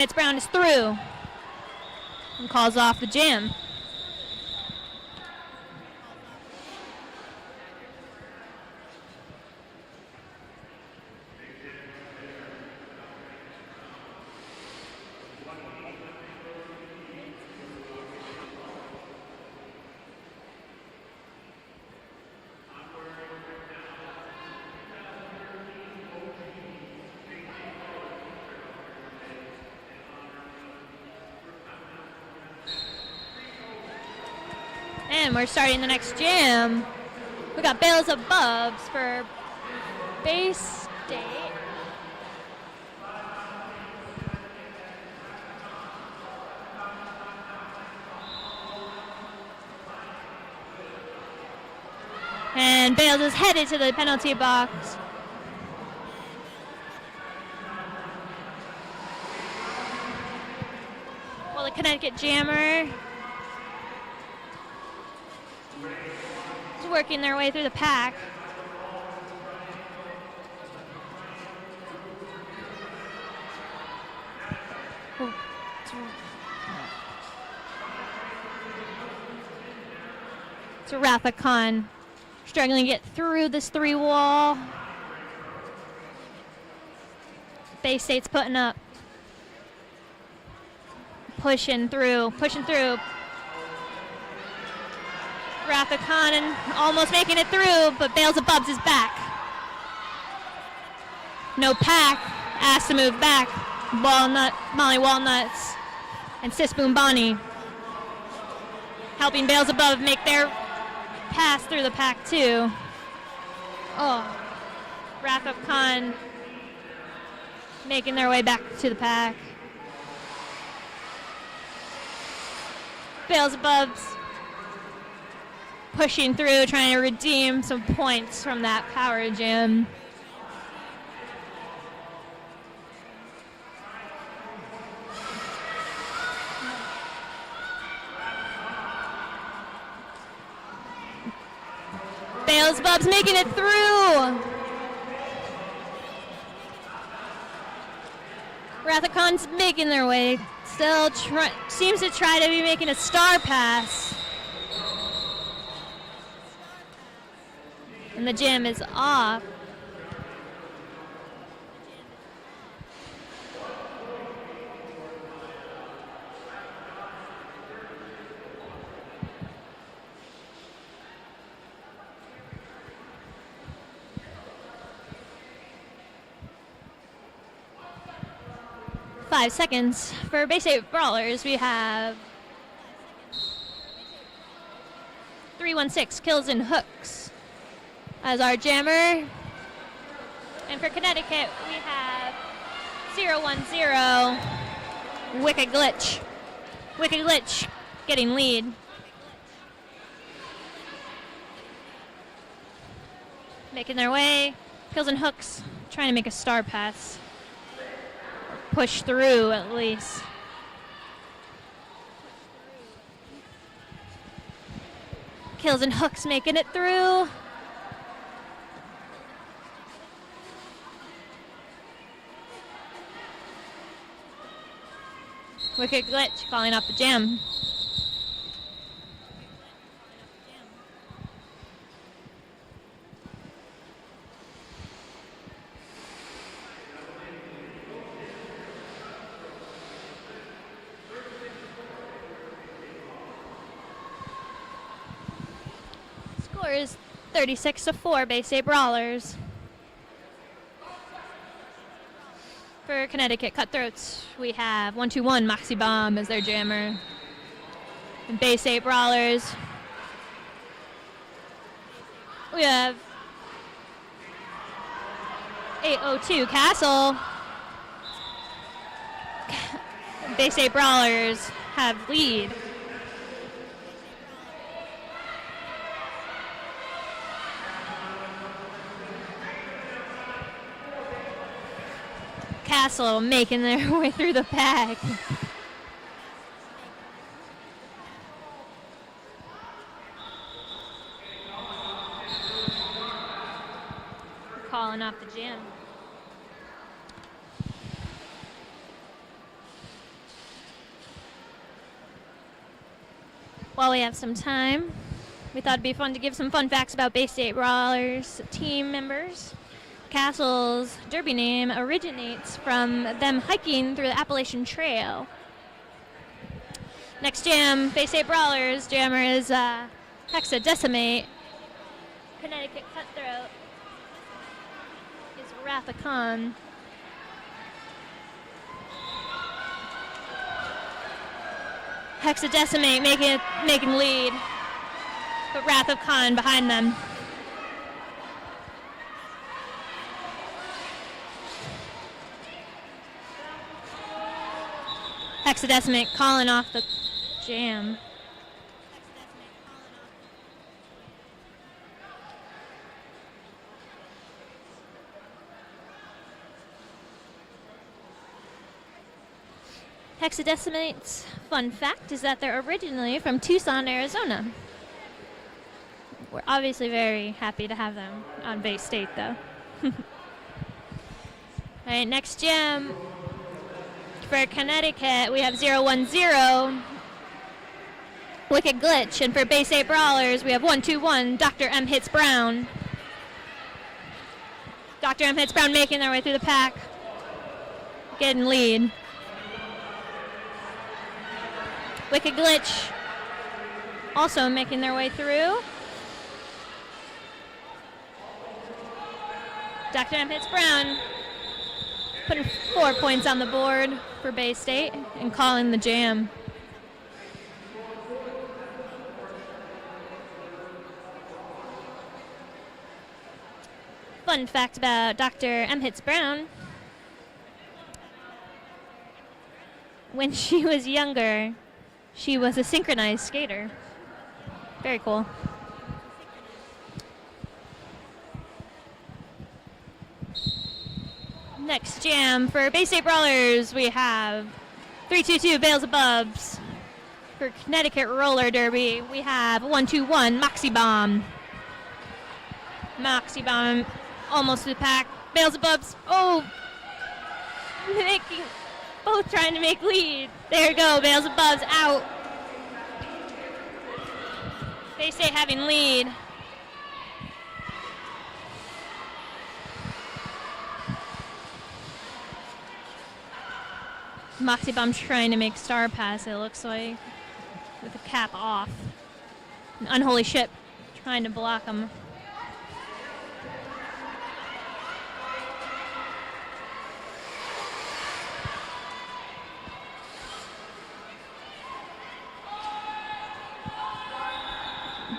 It's Brown is through and calls off the jam. And we're starting the next jam. We got Bales of Bubs for Bay State. And Bales is headed to the penalty box. Well, the Connecticut Jammer working their way through the pack. It's Ratha Khan struggling to get through this three wall. Bay State's putting up. Pushing through. Ratha Khan and almost making it through, but Bales of Bubs is back. No pack, asked to move back. Molly Walnuts and Sis Boom Bonnie helping Bales of Bubs make their pass through the pack too. Oh, Ratha Khan making their way back to the pack. Bales of Bubs pushing through, trying to redeem some points from that power jam. Bales of Bubs making it through. Ratha Khan's making their way. Still seems to try to be making a star pass. And the jam is off. Five seconds for Bay State Brawlers. We have 316 kills and hooks as our jammer. And for Connecticut, we have 010 Wicked Glitch. Wicked Glitch getting lead. Making their way. Kills and hooks trying to make a star pass. Push through at least. Kills and hooks making it through. Wicked Glitch calling off the jam. Score is 36-4, Bay State Brawlers. For Connecticut Cutthroats, we have 121 Moxie Bomb as their jammer. And Bay State Brawlers, we have 802 Castle. Bay State Brawlers have lead. Castle making their way through the pack. Calling off the jam. While we have some time, we thought it'd be fun to give some fun facts about Bay State Brawlers team members. Castle's derby name originates from them hiking through the Appalachian Trail. Next jam, Bay State Brawlers jammer is Hexadecimate. Connecticut Cutthroat is Wrath of Khan. Hexadecimate making lead, but Wrath of Khan behind them. Hexadecimate calling off the jam. Hexadecimate's fun fact is that they're originally from Tucson, Arizona. We're obviously very happy to have them on Bay State, though. All right, next jam for Connecticut, we have 010 Wicked Glitch, and for Bay State Brawlers, we have 121 Dr. M Hits Brown. Dr. M Hits Brown making their way through the pack, getting lead. Wicked Glitch also making their way through. Dr. M Hits Brown putting 4 points on the board for Bay State and calling the jam. Fun fact about Dr. M Hits Brown. When she was younger, she was a synchronized skater. Very cool. Next jam for Bay State Brawlers, we have 322 Bales of Bubs. For Connecticut Roller Derby, we have 121 Moxie Bomb. Moxie Bomb almost to the pack. Bales of Bubs, both trying to make lead. There you go, Bales of Bubs out. Bay State having lead. Moxie Bomb trying to make Star Pass, it looks like, with the cap off. An Unholy Ship trying to block him.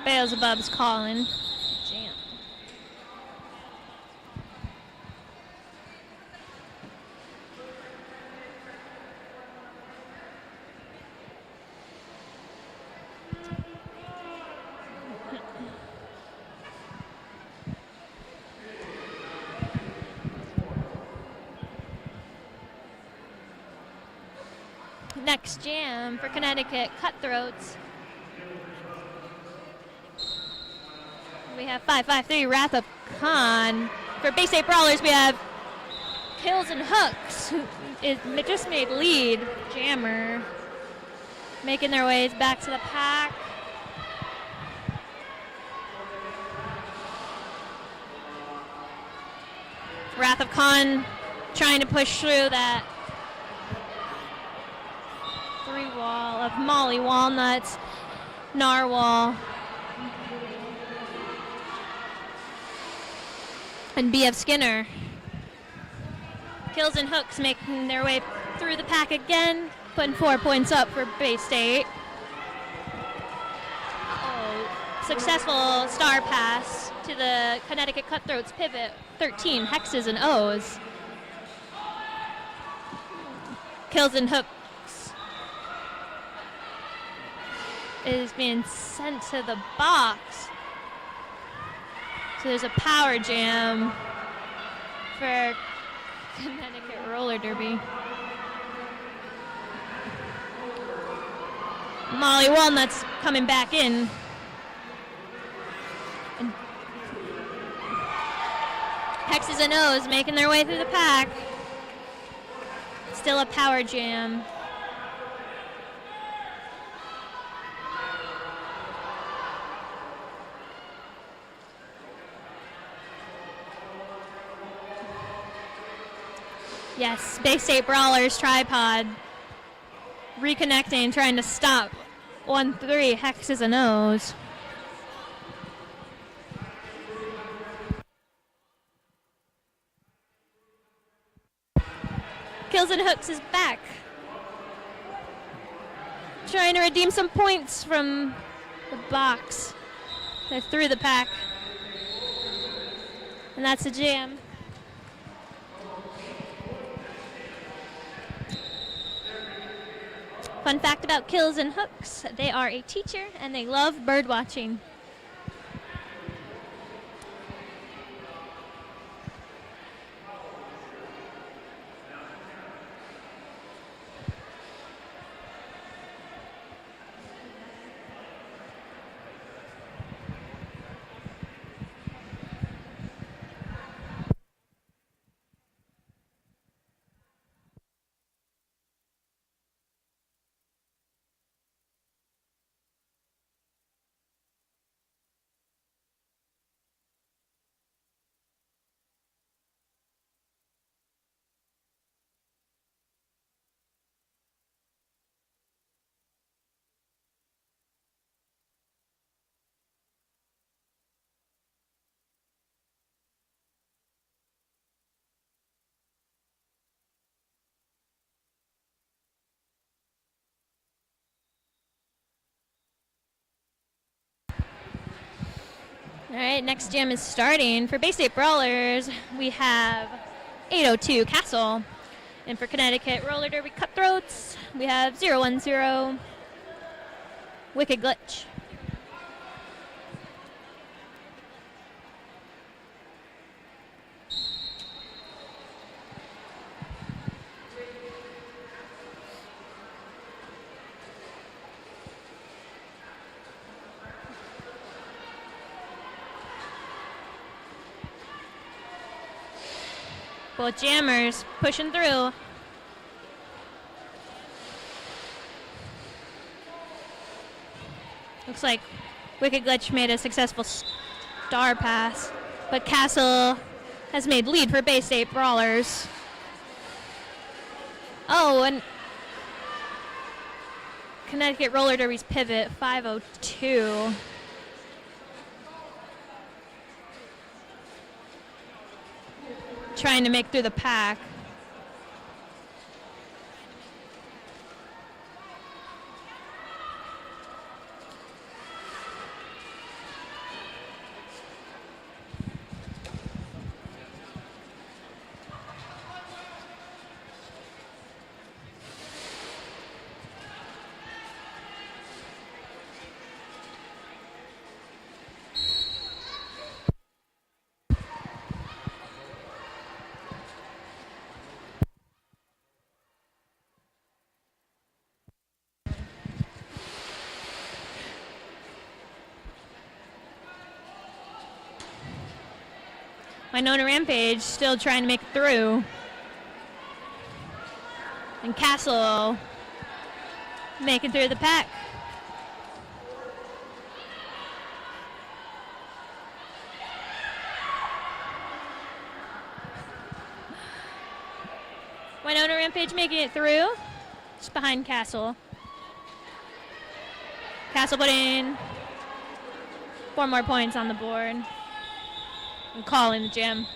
Beelzebub's calling. Jam. Next jam for Connecticut Cutthroats. We have 553 Wrath of Khan. For Bay State Brawlers, we have Kills and Hooks, who just made lead. Jammer making their ways back to the pack. Wrath of Khan trying to push through that three wall of Molly Walnuts, Narwhal, and BF Skinner. Kills and Hooks making their way through the pack again, putting 4 points up for Bay State. Successful star pass to the Connecticut Cutthroats pivot, 13 Hexes and O's. Kills and Hooks is being sent to the box. So there's a power jam for Connecticut Roller Derby. Molly Walnuts coming back in. And Hexes and O's making their way through the pack. Still a power jam. Yes, Bay State Brawlers tripod. Reconnecting, trying to stop 1-3 Hexes and O's. Kills and Hooks is back. Trying to redeem some points from the box. They're through the pack. And that's a jam. Fun fact about Kills and Hooks, they are a teacher and they love bird watching. All right, next jam is starting. For Bay State Brawlers, we have 802 Castle. And for Connecticut Roller Derby Cutthroats, we have 010 Wicked Glitch. Both jammers pushing through. Looks like Wicked Glitch made a successful star pass, but Castle has made lead for Bay State Brawlers. Oh, and Connecticut Roller Derby's pivot, 502. Trying to make through the pack. Winona Rampage still trying to make it through. And Castle making through the pack. Winona Rampage making it through. Just behind Castle. Castle putting 4 more points on the board. And calling the jam.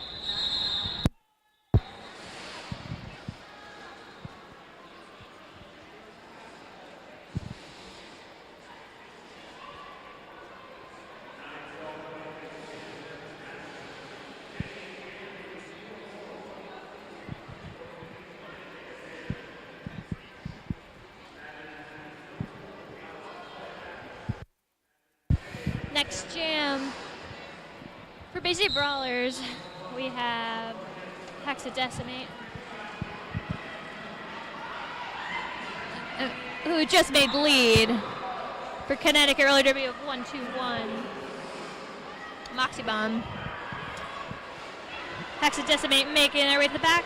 Next jam. For Bay State Brawlers, we have Hexadecimate, who just made lead. For Connecticut Roller Derby of 121, Moxie Bomb. Hexadecimate making their way to the back.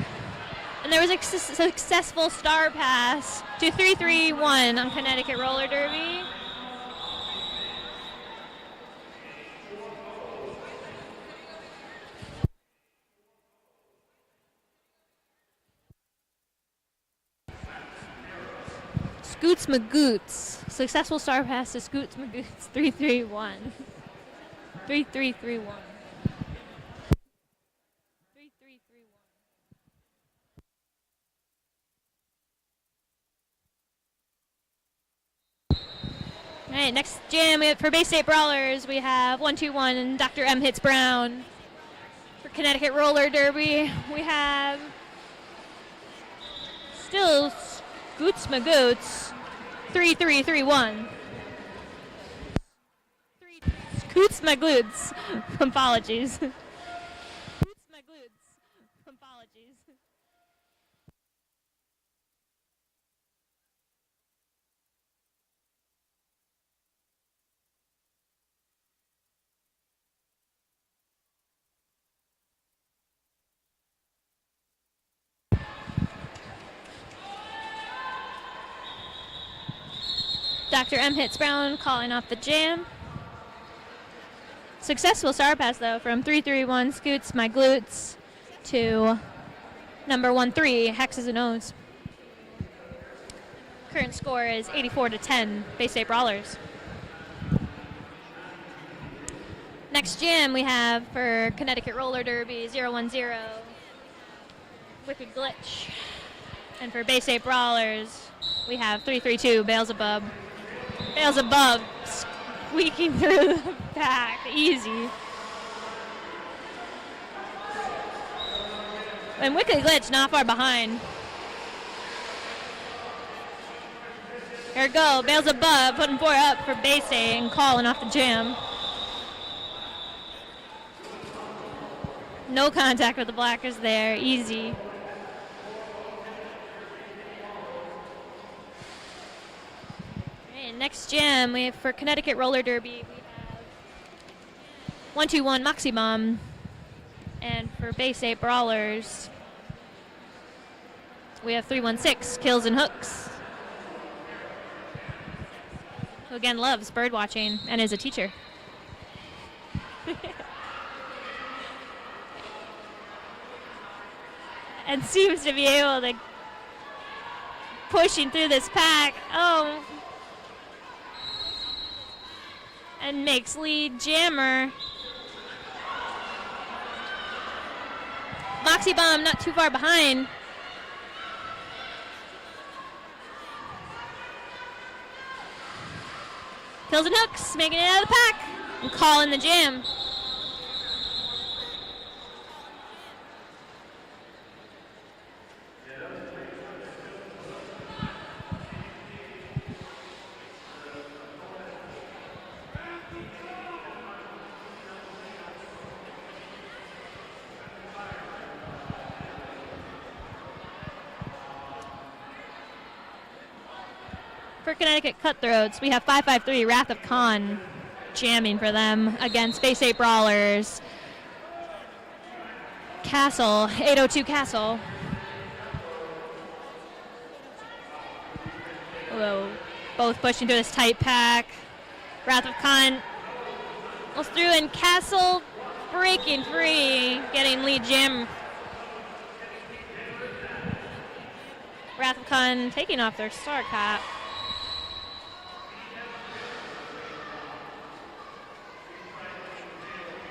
And there was a successful star pass to 331 on Connecticut Roller Derby. Scoots Magoots. Successful star pass to Scoots Magoots. 331. 3331. 3331. All right, next jam for Bay State Brawlers, we have 121 Dr. M hits Brown. For Connecticut Roller Derby, we have still Scoots Magoots. 3331. Scoots Magoots. Apologies. Scoots Magoots. Apologies. Dr. M hits Brown, calling off the jam. Successful star pass, though, from 331 Scoots My Glutes to number 13 Hexes and O's. Current score is 84-10, Bay State Brawlers. Next jam we have for Connecticut Roller Derby 010 Wicked Glitch. And for Bay State Brawlers, we have 332 Beelzebub. Beelzebub squeaking through the pack, easy. And Wicked Glitch not far behind. Here we go, Beelzebub putting 4 up for Bay State and calling off the jam. No contact with the blackers there, easy. Next jam, we have for Connecticut Roller Derby, we have 121 Moxie Bomb. And for Bay State Brawlers, we have 316 Kills and Hooks, who again loves bird watching and is a teacher. And seems to be able to pushing through this pack. Oh. And makes lead jammer. Moxie Bomb not too far behind. Kills and Hooks making it out of the pack and calling the jam. For Connecticut Cutthroats, we have 553 Wrath of Khan jamming for them against Bay State Brawlers. Castle, 802 Castle. Whoa, both pushing through this tight pack. Wrath of Khan goes through and Castle breaking free, getting lead jam. Wrath of Khan taking off their star cap.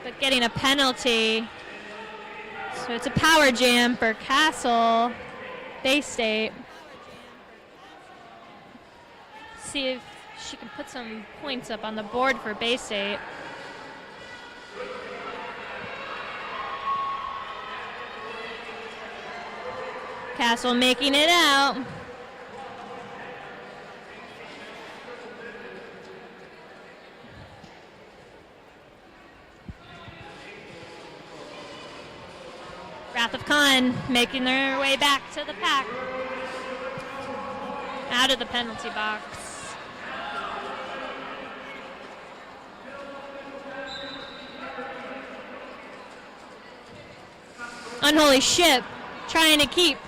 But getting a penalty. So it's a power jam for Castle, Bay State. See if she can put some points up on the board for Bay State. Castle making it out. Wrath of Khan making their way back to the pack. Out of the penalty box. Unholy Ship trying to keep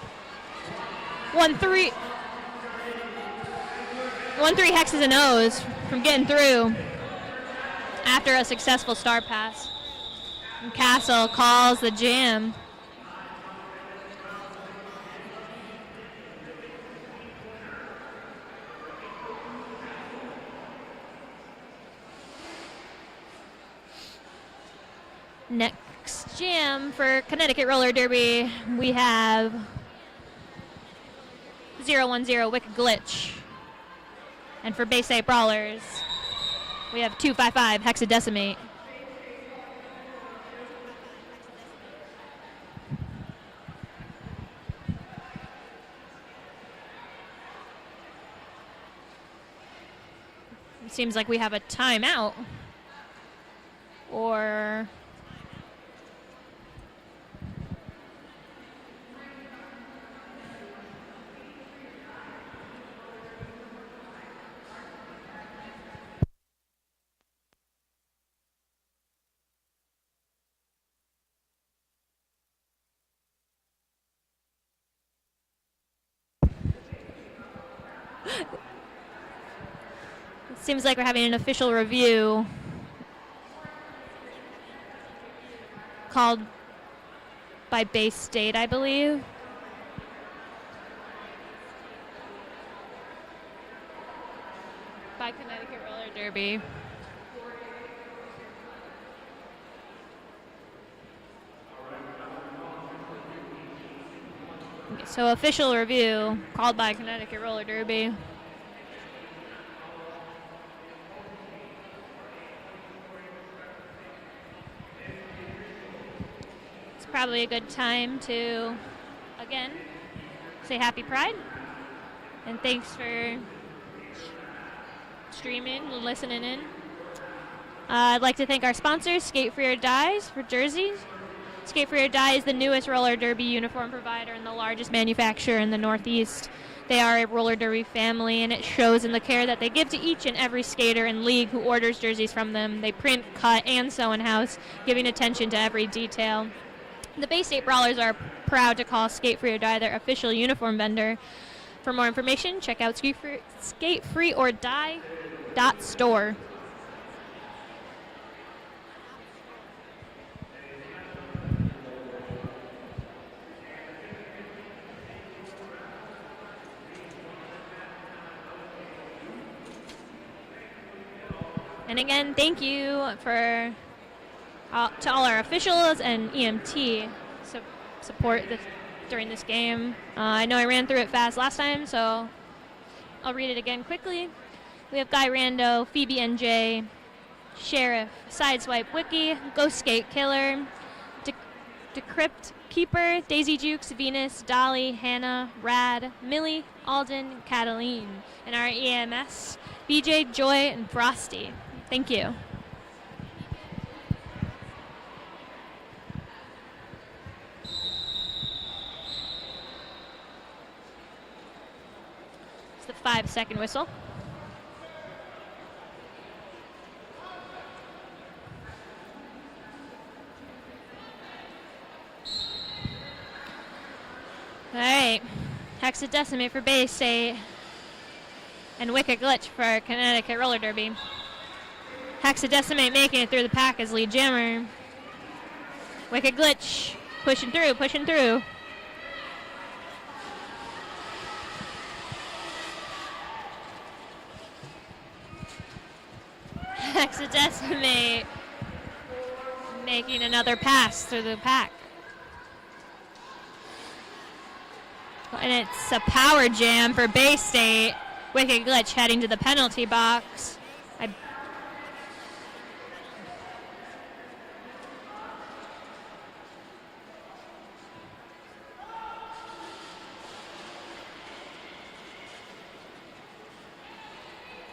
1-3 Hexes and O's from getting through after a successful star pass. And Castle calls the jam. Next jam for Connecticut Roller Derby, we have 010 Wicked Glitch. And for Bay State Brawlers, we have 255 Hexadecimate. It seems like we have a timeout. Or it seems like we're having an official review called by Bay State, I believe. By Connecticut Roller Derby. Okay, so official review called by Connecticut Roller Derby. Probably a good time to, again, say happy Pride. And thanks for streaming and listening in. I'd like to thank our sponsors, Skate For Your Dies for jerseys. Skate For Your Die is the newest roller derby uniform provider and the largest manufacturer in the Northeast. They are a roller derby family, and it shows in the care that they give to each and every skater and league who orders jerseys from them. They print, cut, and sew in-house, giving attention to every detail. The Bay State Brawlers are proud to call Skate For Your Die their official uniform vendor. For more information, check out skatefreeordie.store. And again, thank you to all our officials and EMT support during this game. I know I ran through it fast last time, so I'll read it again quickly. We have Guy Rando, Phoebe NJ, Sheriff, Sideswipe Wiki, Ghost Skate Killer, Decrypt Keeper, Daisy Jukes, Venus, Dolly, Hannah, Rad, Millie, Alden, Cataline, and our EMS, BJ, Joy, and Frosty. Thank you. It's the 5-second whistle. All right, Hexadecimate for Bay State and Wicked Glitch for Connecticut Roller Derby. Hexadecimate making it through the pack as lead jammer. Wicked Glitch pushing through, pushing through. Hexadecimate making another pass through the pack. And it's a power jam for Bay State. Wicked Glitch heading to the penalty box.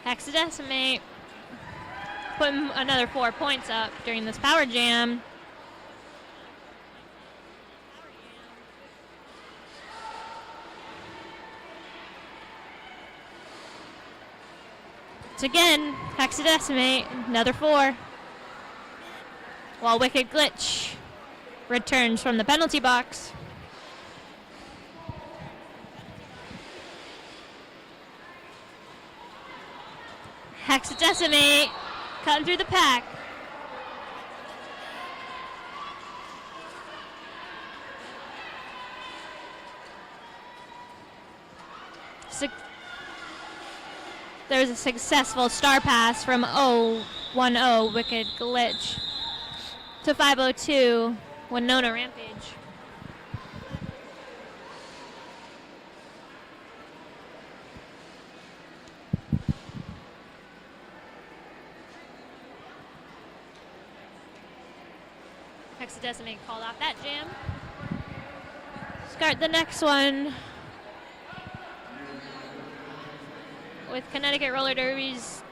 Hexadecimate putting another 4 points up during this power jam. It's again, Hexadecimate, another 4. While Wicked Glitch returns from the penalty box. Hexadecimate cutting through the pack. There's a successful star pass from 010 Wicked Glitch to 502, Winona Rampage. Hexadecimated called off that jam. Start the next one with Connecticut Roller Derby's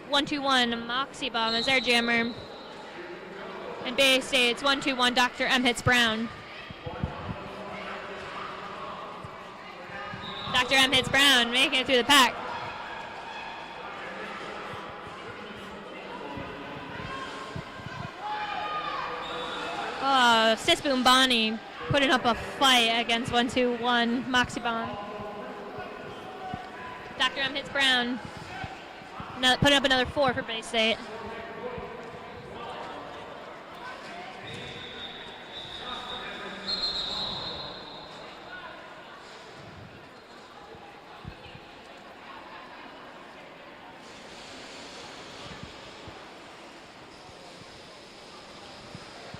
121 Moxie Bomb as their jammer. And Bay State's 121 Dr. M hits Brown. Dr. M hits Brown, making it through the pack. Oh, Sisboom Bonnie putting up a fight against 121 Moxie Bomb. Dr. M hits Brown. Putting up another 4 for Bay State.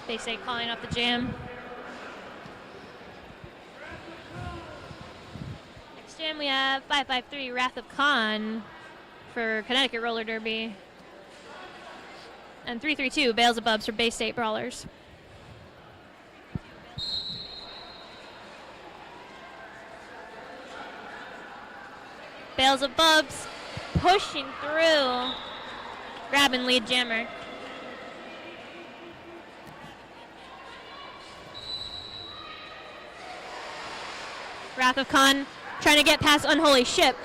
Bay State calling up the jam. Next jam we have 553 Wrath of Khan for Connecticut Roller Derby. And 332 Bales of Bubs for Bay State Brawlers. Bales of Bubs pushing through, grabbing lead jammer. Wrath of Khan trying to get past Unholy Ship.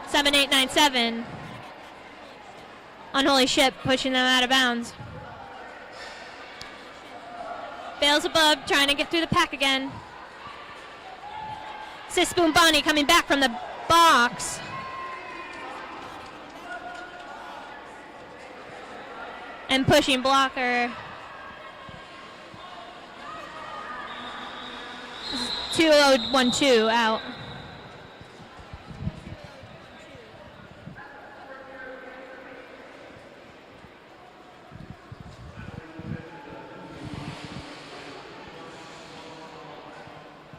7897. Unholy Ship pushing them out of bounds. Bales above trying to get through the pack again. Sisboom Bonnie coming back from the box. And pushing blocker. 2012 out.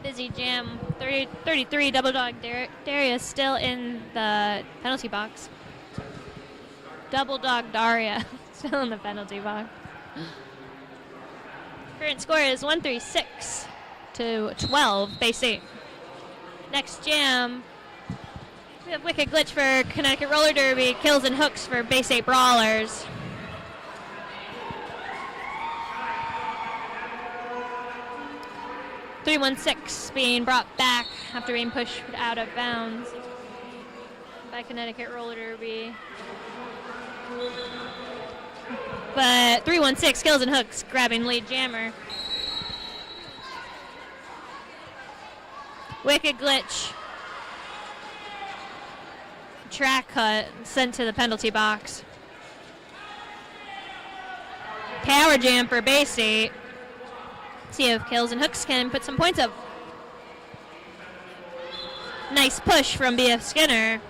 Busy jam. 33 Double Dog Darius still in the penalty box. Double Dog Daria still in the penalty box. Current score is 136 to 12, Bay State. Next jam, we have Wicked Glitch for Connecticut Roller Derby, Kills and Hooks for Bay State Brawlers. .316 being brought back after being pushed out of bounds by Connecticut Roller Derby. But 316 Kills and Hooks grabbing lead jammer. Wicked Glitch. Track cut sent to the penalty box. Power jam for Bay State. See if Kills and Hooks can put some points up. Nice push from BF Skinner.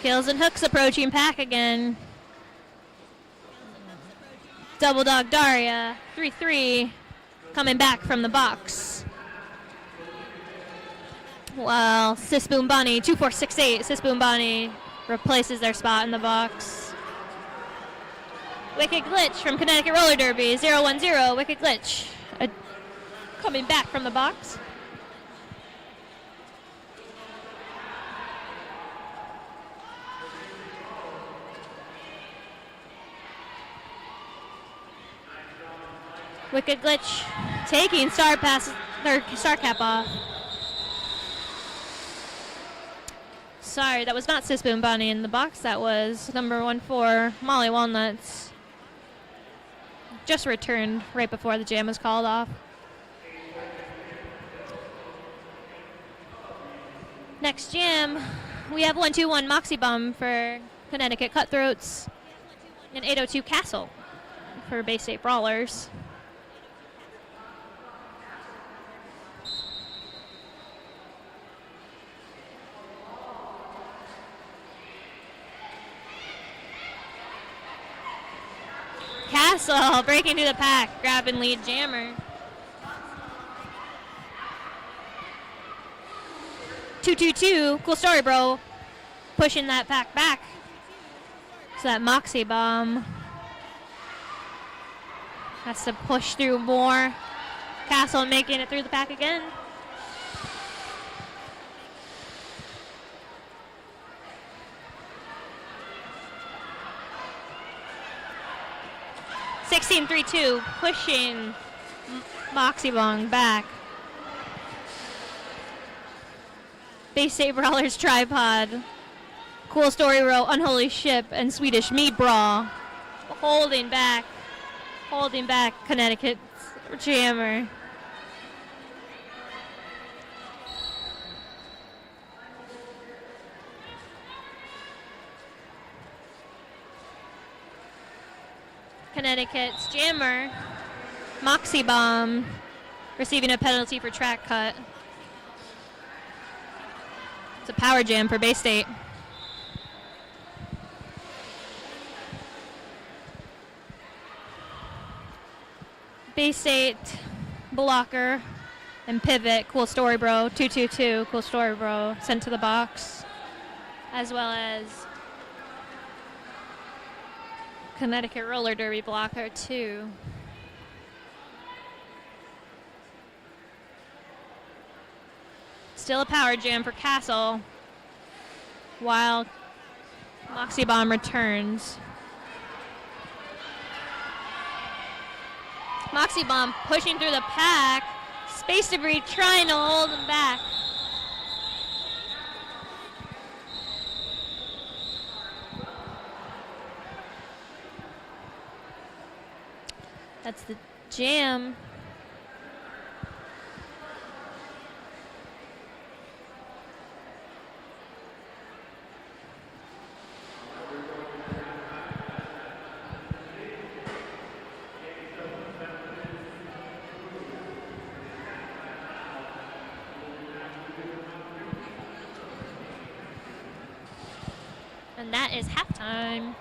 Kills and Hooks approaching pack again. Double Dog Daria, 3-3, coming back from the box. Well, Sisboom Bonnie, 2468. Sisboom Bonnie replaces their spot in the box. Wicked Glitch from Connecticut Roller Derby, 010. Wicked Glitch coming back from the box. Wicked Glitch taking star cap off. Sorry, that was not Sisboom Bonnie in the box. That was number 14, Molly Walnuts. Just returned right before the jam was called off. Next jam, we have 121 Moxie Bomb for Connecticut Cutthroats and 802 Castle for Bay State Brawlers. Castle breaking through the pack, grabbing lead jammer. 2-2-2, cool story, bro. Pushing that pack back. So that Moxie Bomb has to push through more. Castle making it through the pack again. (16-3-2), pushing Moxie Bomb back. Bay State Brawlers Tripod, Cool Story Row, Unholy Ship, and Swedish Meat Brawl. Holding back Connecticut's jammer. Connecticut's jammer, Moxie Bomb, receiving a penalty for track cut. It's a power jam for Bay State. Bay State blocker and pivot, Cool Story Bro, 2-2-2, Cool Story Bro sent to the box, as well as Connecticut roller derby blocker 2. Still a power jam for Castle while Moxie Bomb returns. Moxie Bomb pushing through the pack. Space Debris trying to hold him back. That's the jam. And that is halftime.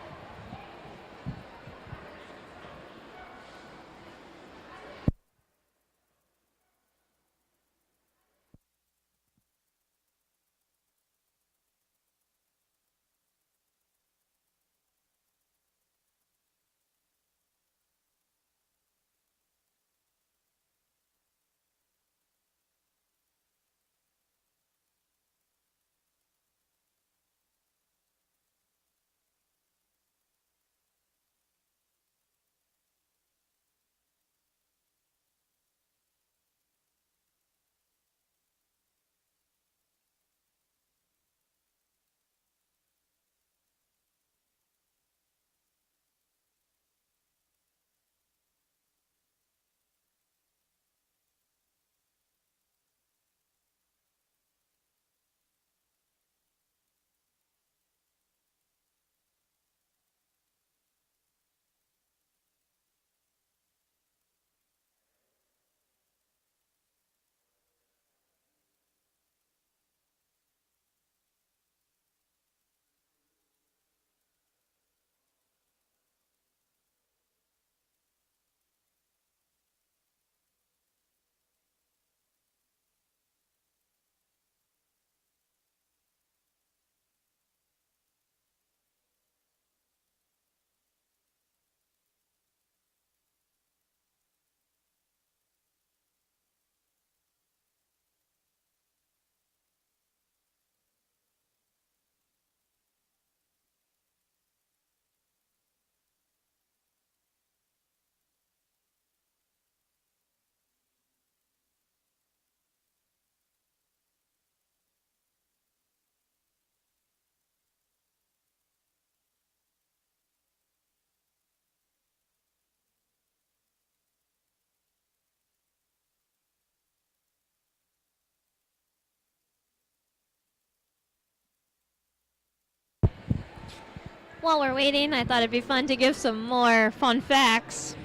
While we're waiting, I thought it'd be fun to give some more fun facts,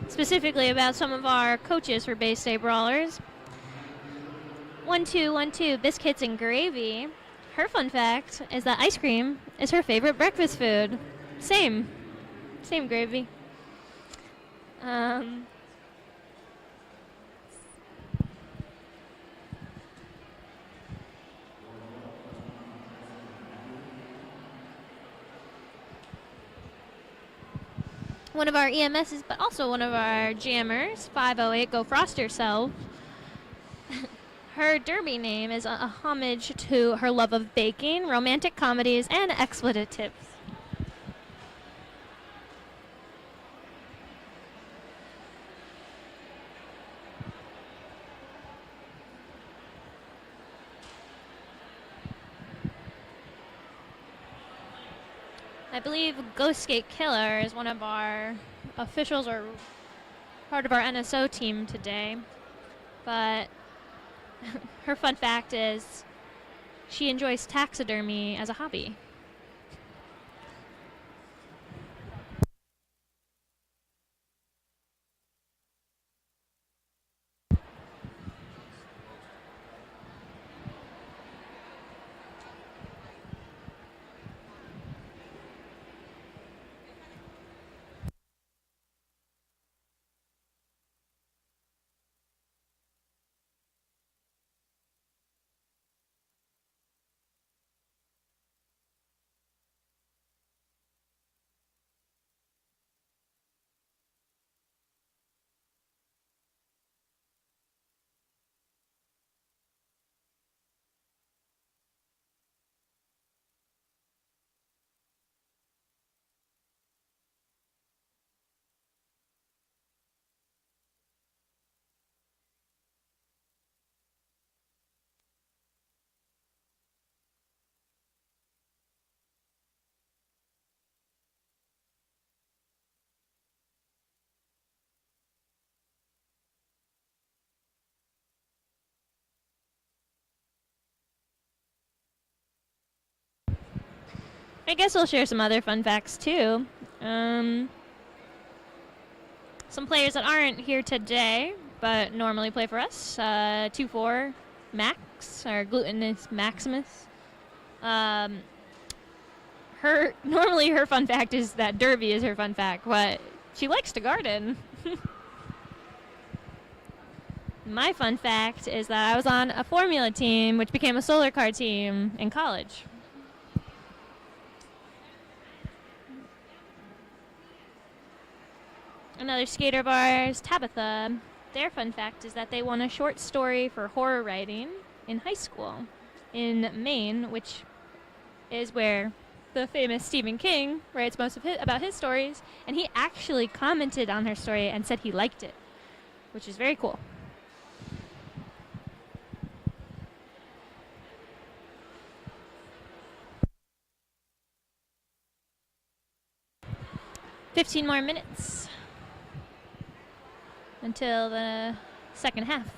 specifically about some of our coaches for Bay State Brawlers. 1212 Biscuits and Gravy. Her fun fact is that ice cream is her favorite breakfast food. Same gravy. Um, one of our EMSs, but also one of our jammers, 508, Go Frost Yourself. Her derby name is a homage to her love of baking, romantic comedies, and expletives. I believe Ghost Skate Killer is one of our officials or part of our NSO team today. But her fun fact is she enjoys taxidermy as a hobby. I guess we'll share some other fun facts too. Some players that aren't here today but normally play for us. 2-4 Max, or Glutinous Maximus. Normally her fun fact is that Derby is her fun fact, but she likes to garden. My fun fact is that I was on a formula team, which became a solar car team in college. Another skater of ours, Tabitha, their fun fact is that they won a short story for horror writing in high school in Maine, which is where the famous Stephen King writes most of about his stories, and he actually commented on her story and said he liked it, which is very cool. "15 more minutes until the second half."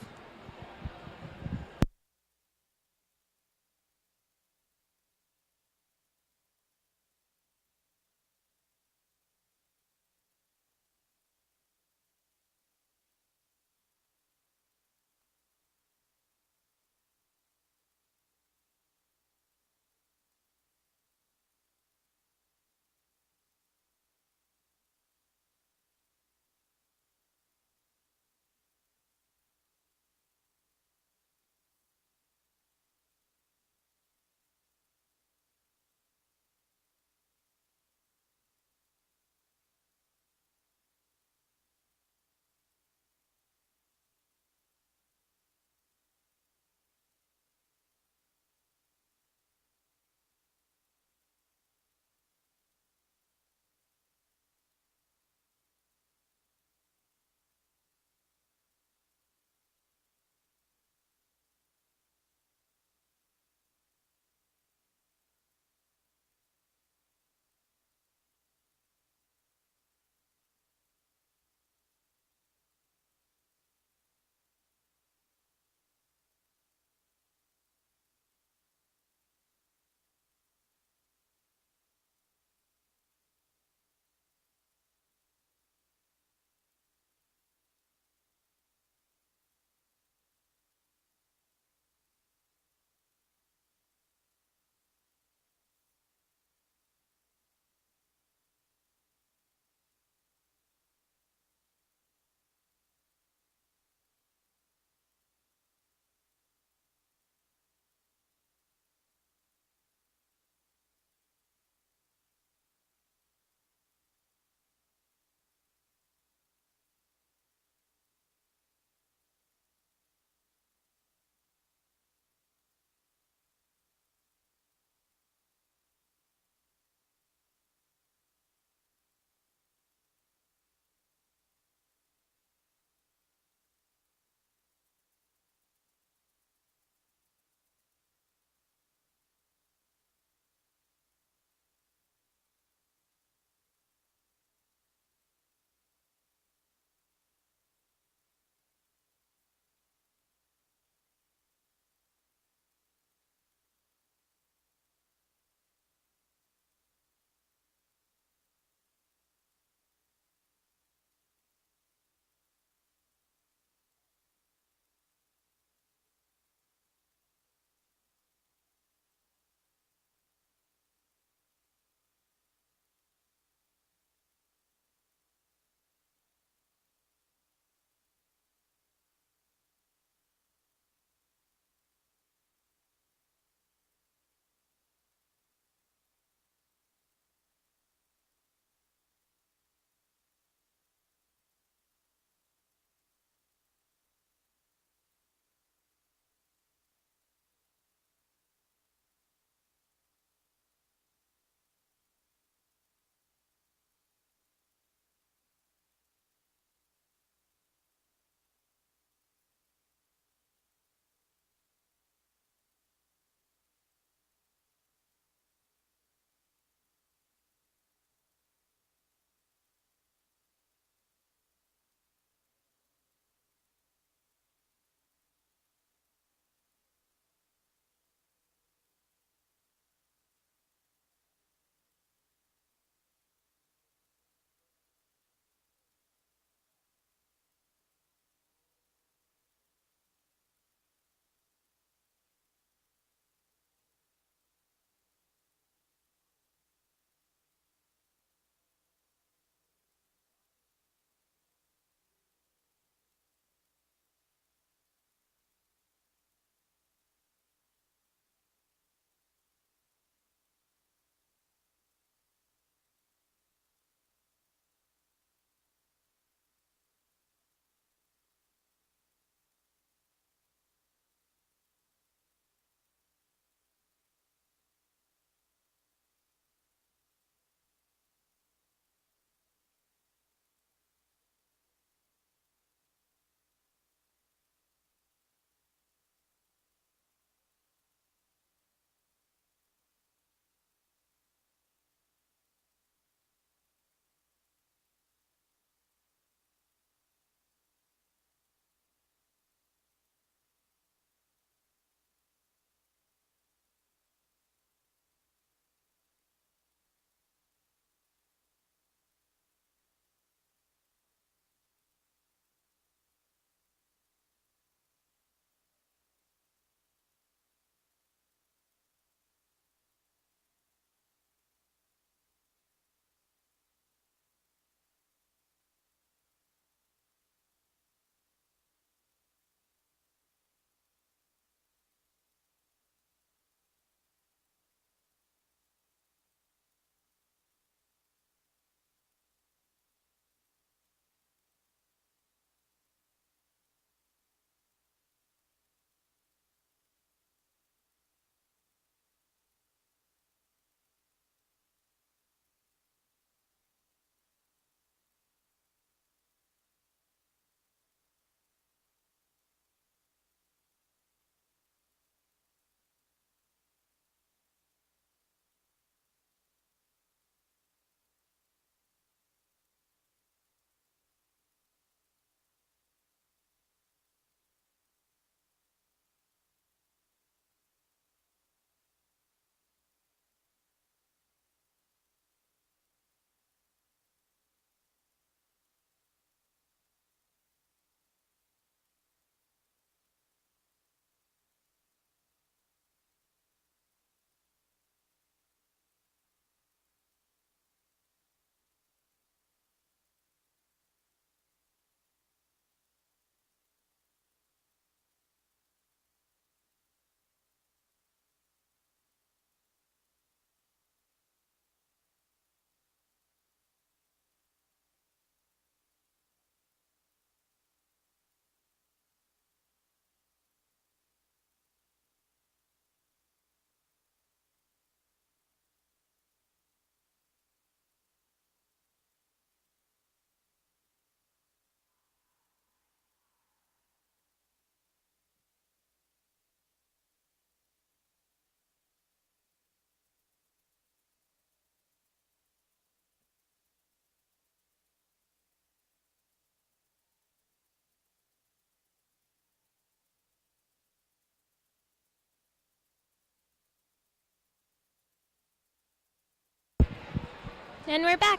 And we're back.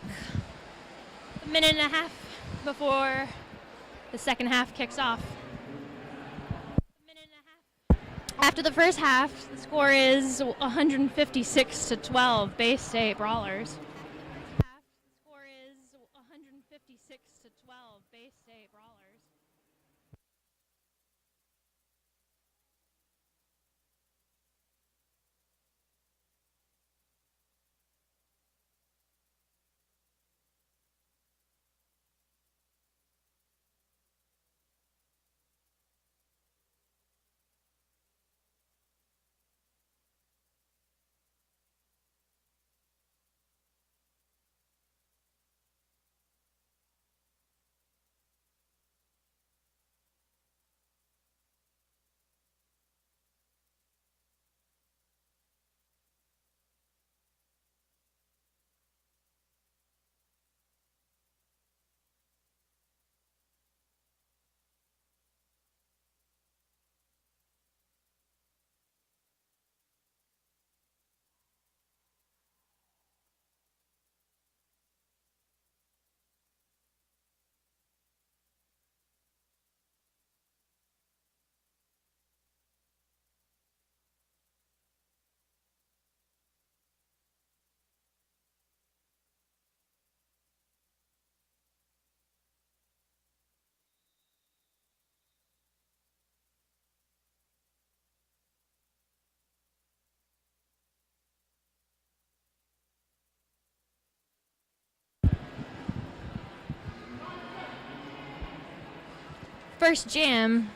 A minute and a half before the second half kicks off. After the first half, the score is 156-12, Bay State Brawlers. The score is 156-12, Bay State Brawlers. First jam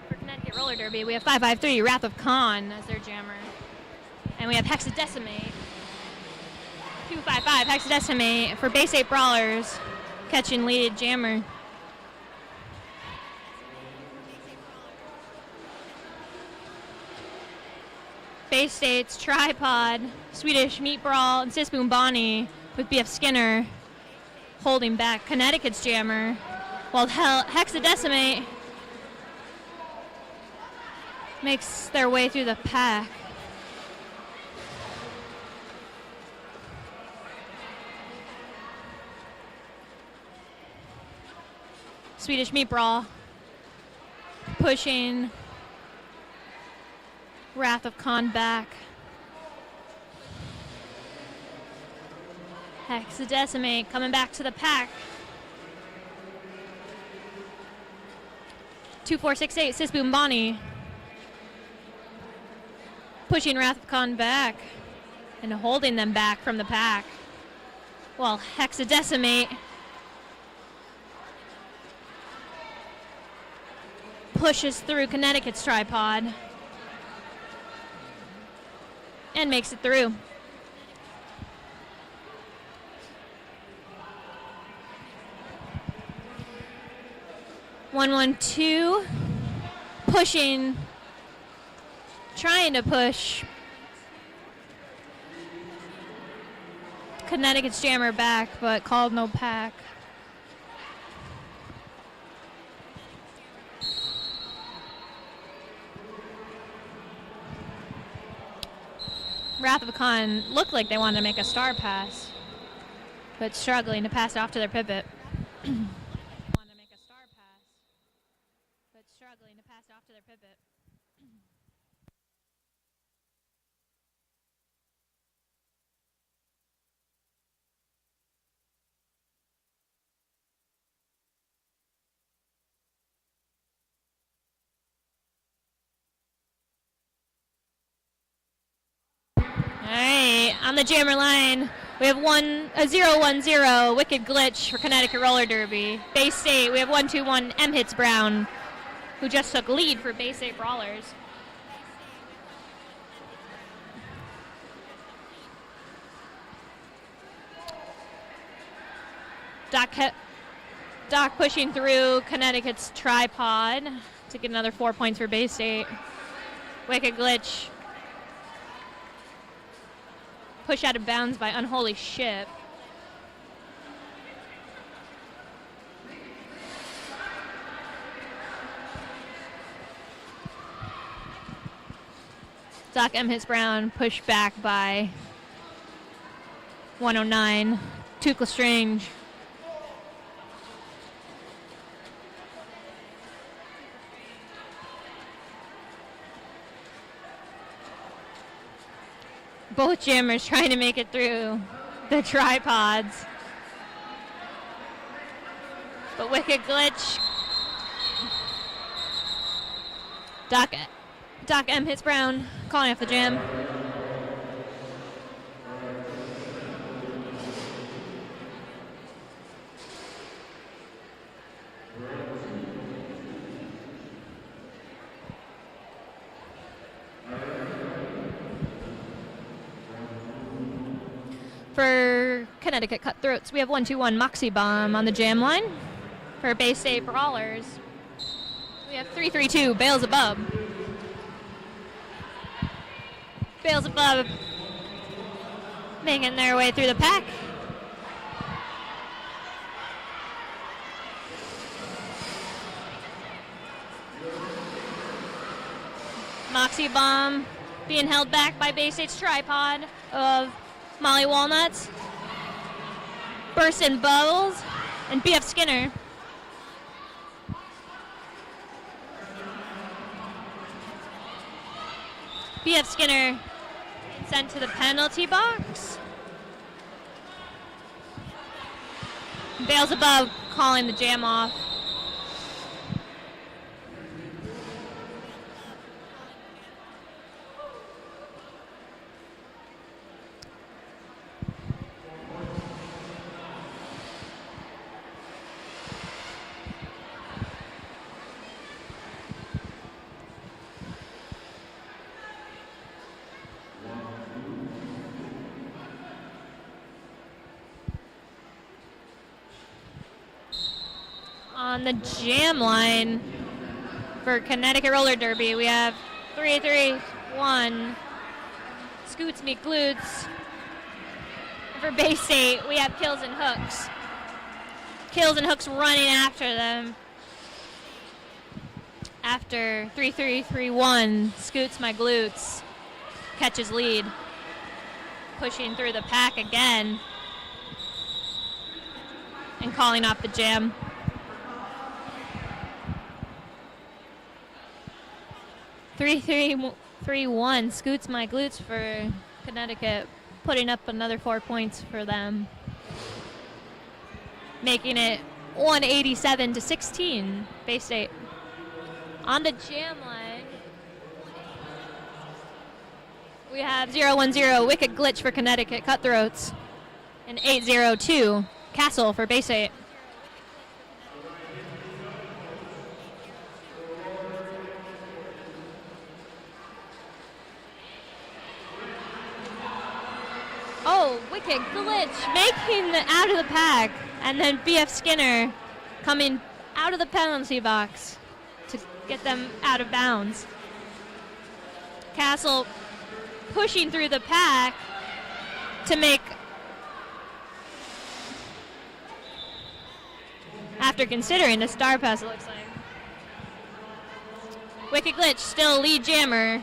for Connecticut Roller Derby, we have 553 Wrath of Khan as their jammer. And we have Hexadecimate. 255 Hexadecimate for Bay State Brawlers, catching lead jammer. Bay State's Tripod, Swedish Meat Brawl, and Sisboom Bonnie with BF Skinner holding back Connecticut's jammer. While Hexadecimate makes their way through the pack. Swedish Meat Brawl pushing Wrath of Khan back. Hexadecimate coming back to the pack. 2468 Sisboom Bonnie pushing Wrath of Khan back and holding them back from the pack, while Hexadecimate pushes through Connecticut's Tripod and makes it through. One-one-two, pushing, trying to push Connecticut's jammer back, but called no pack. Wrath of Khan looked like they wanted to make a star pass, but struggling to pass it off to their pivot. Alright, on the jammer line, we have 0-1-0 Wicked Glitch for Connecticut Roller Derby. Bay State, we have 1-2-1 M Hits Brown, who just took lead for Bay State Brawlers. Doc pushing through Connecticut's Tripod to get another 4 points for Bay State. Wicked Glitch push out of bounds by Unholy Ship. Doc M hits Brown, pushed back by 109. Tukla Strange. Both jammers trying to make it through the tripods. But Wicked Glitch. Doc M hits Brown, calling off the jam. For Connecticut Cutthroats, we have 121 Moxie Bomb on the jam line. For Bay State Brawlers, we have 332 Beelzebub. Beelzebub making their way through the pack. Moxie Bomb being held back by Bay State's tripod of Molly Walnuts, Burst Bubbles, and BF Skinner. BF Skinner sent to the penalty box. Beelzebub calling the jam off. On the jam line for Connecticut Roller Derby, we have 331 Scoots Me Glutes. For Bay State, we have Kills and Hooks. Kills and Hooks running after them. After 3331, Scoots My Glutes catches lead. Pushing through the pack again. And calling off the jam. 3-3-1 Scoots My Glutes for Connecticut, putting up another 4 points for them, making it 187-16 Bay State. On the jam line, we have 0-1-0 Wicked Glitch for Connecticut Cutthroats and 8-0-2 Castle for Bay State. Oh, Wicked Glitch making the out of the pack, and then BF Skinner coming out of the penalty box to get them out of bounds. Castle pushing through the pack to make, after considering the star pass, it looks like. Wicked Glitch still lead jammer.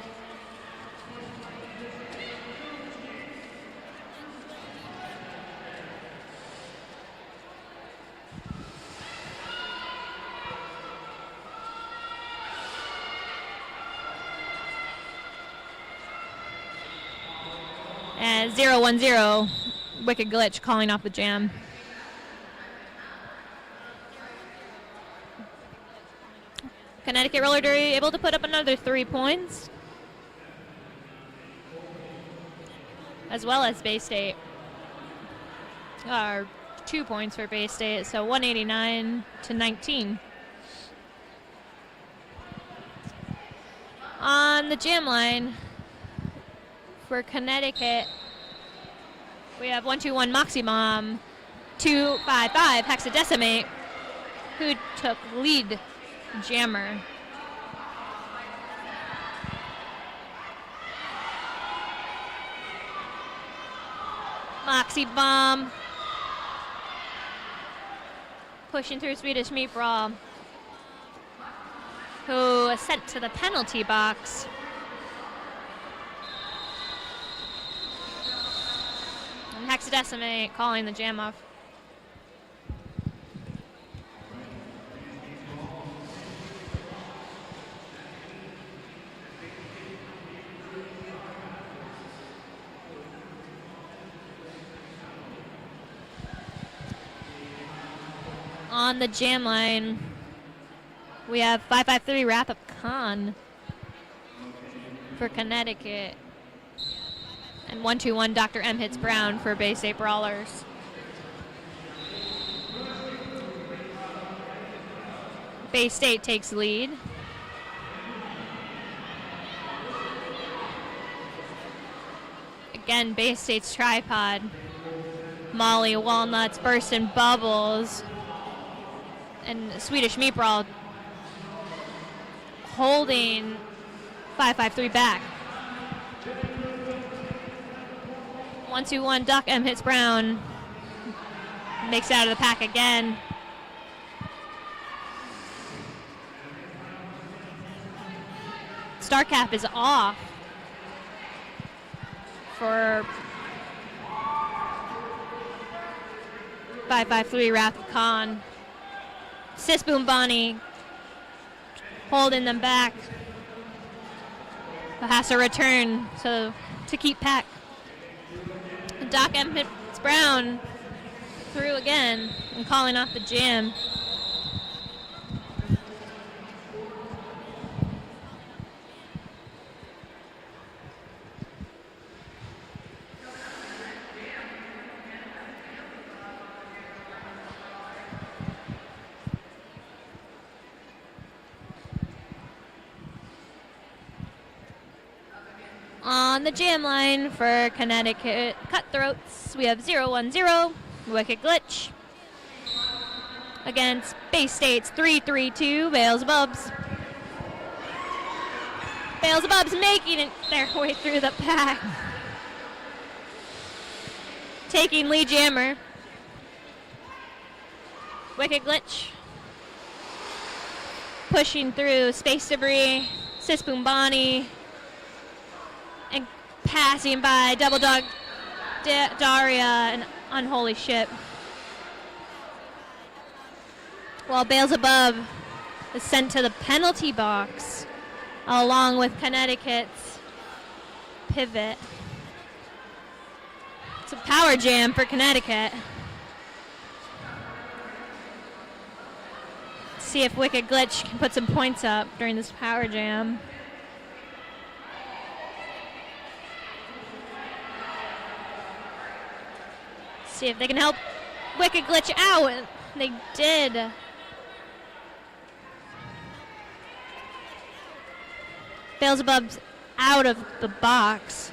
And 0-1-0 Wicked Glitch calling off the jam. Connecticut Roller Derby able to put up another 3 points, as well as Bay State. 2 points for Bay State, so 189-19. On the jam line for Connecticut, we have 121 Moxie Mom, 255 Hexadecimate, who took lead jammer. Moxie Bomb pushing through Swedish Meat Brawl, who was sent to the penalty box. And Hexadecimate calling the jam off. On the jam line, we have 553 Wrap Up Con for Connecticut. And 121 Dr. M hits Brown for Bay State Brawlers. Bay State takes lead. Again, Bay State's tripod. Molly, Walnuts, Burstin' Bubbles, and Swedish Meatball holding 553 back. 121 Duck M hits Brown. Makes it out of the pack again. Starcap is off for 553 Wrath of Khan. Sis Boom Bonnie holding them back. But has to return so to keep pack. Doc M hits Brown through again and calling off the jam. On the jam line for Connecticut Cutthroats, we have 010 Wicked Glitch against Bay State's 332 Bales of Bubs. Bales of Bubs making it their way through the pack. Taking lead jammer. Wicked Glitch pushing through Space Debris, Sis Boom Bonnie, and passing by Double Dog Daria and Unholy Ship. While Bales Above is sent to the penalty box along with Connecticut's Pivot. It's a power jam for Connecticut. See if Wicked Glitch can put some points up during this power jam. See if they can help Wicked Glitch out. They did. Beelzebub's out of the box.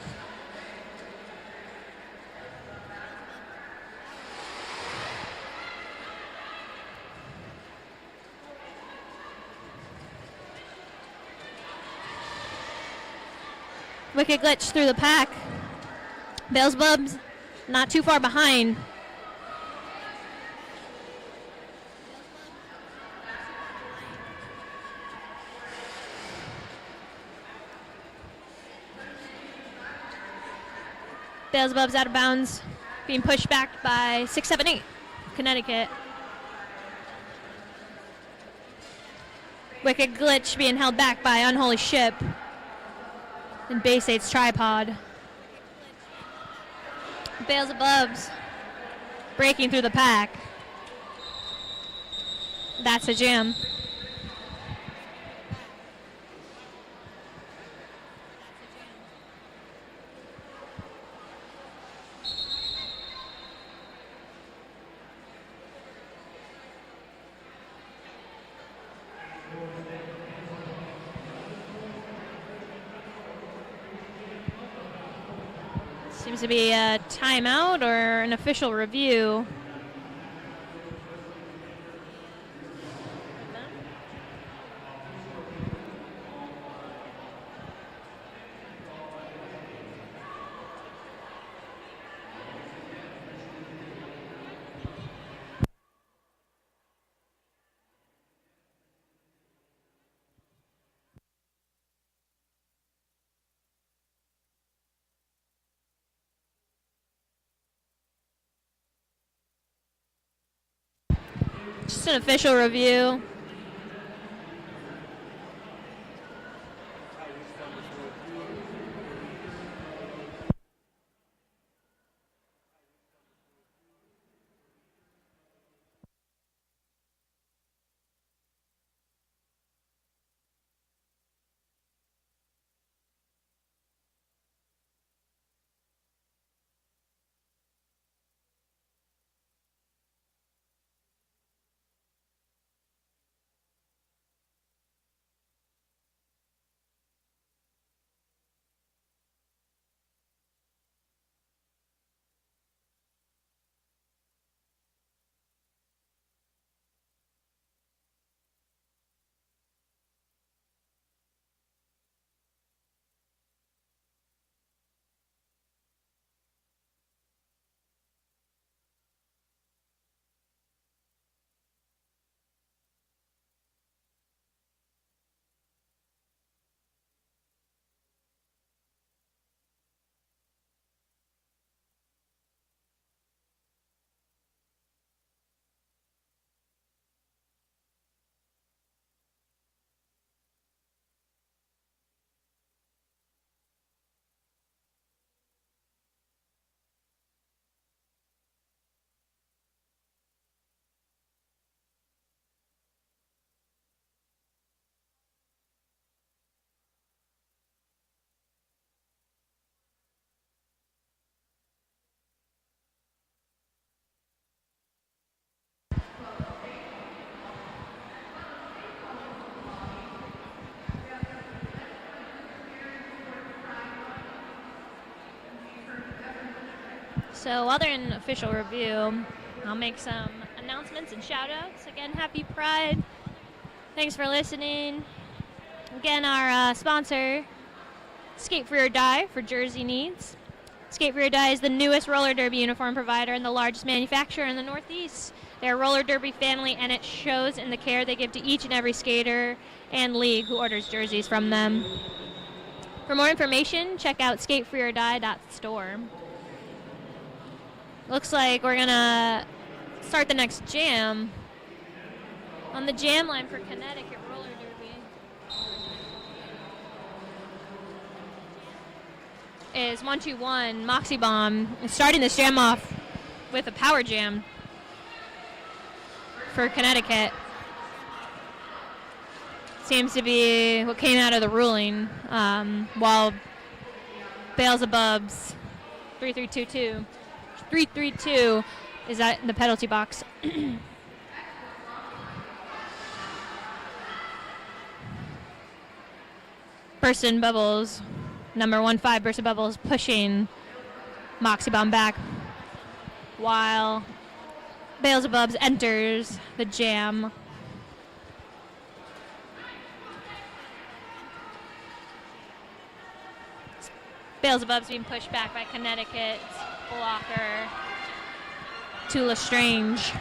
Wicked Glitch through the pack. Beelzebub's not too far behind. Beelzebub's out of bounds, being pushed back by 678 Connecticut. Wicked Glitch being held back by Unholy Ship and Bay State's tripod. Beelzebub's breaking through the pack. That's a jam. Seems to be a timeout or an official review. Just an official review. So while they're in official review, I'll make some announcements and shout outs. Again, happy Pride. Thanks for listening. Again, our sponsor, Skate Free or Die for jersey needs. Skate Free or Die is the newest roller derby uniform provider and the largest manufacturer in the Northeast. They're a roller derby family, and it shows in the care they give to each and every skater and league who orders jerseys from them. For more information, check out skatefreeordie.store. Looks like we're gonna start the next jam. On the jam line for Connecticut roller derby is 121 Moxie Bomb. Starting this jam off with a power jam for Connecticut. Seems to be what came out of the ruling, while Beelzebub's 3-3-2 is at the penalty box. Burstin' Bubbles, number 15, Burstin' Bubbles pushing Moxie Bomb back while Beelzebubs enters the jam. Beelzebub's being pushed back by Connecticut blocker to Lestrange.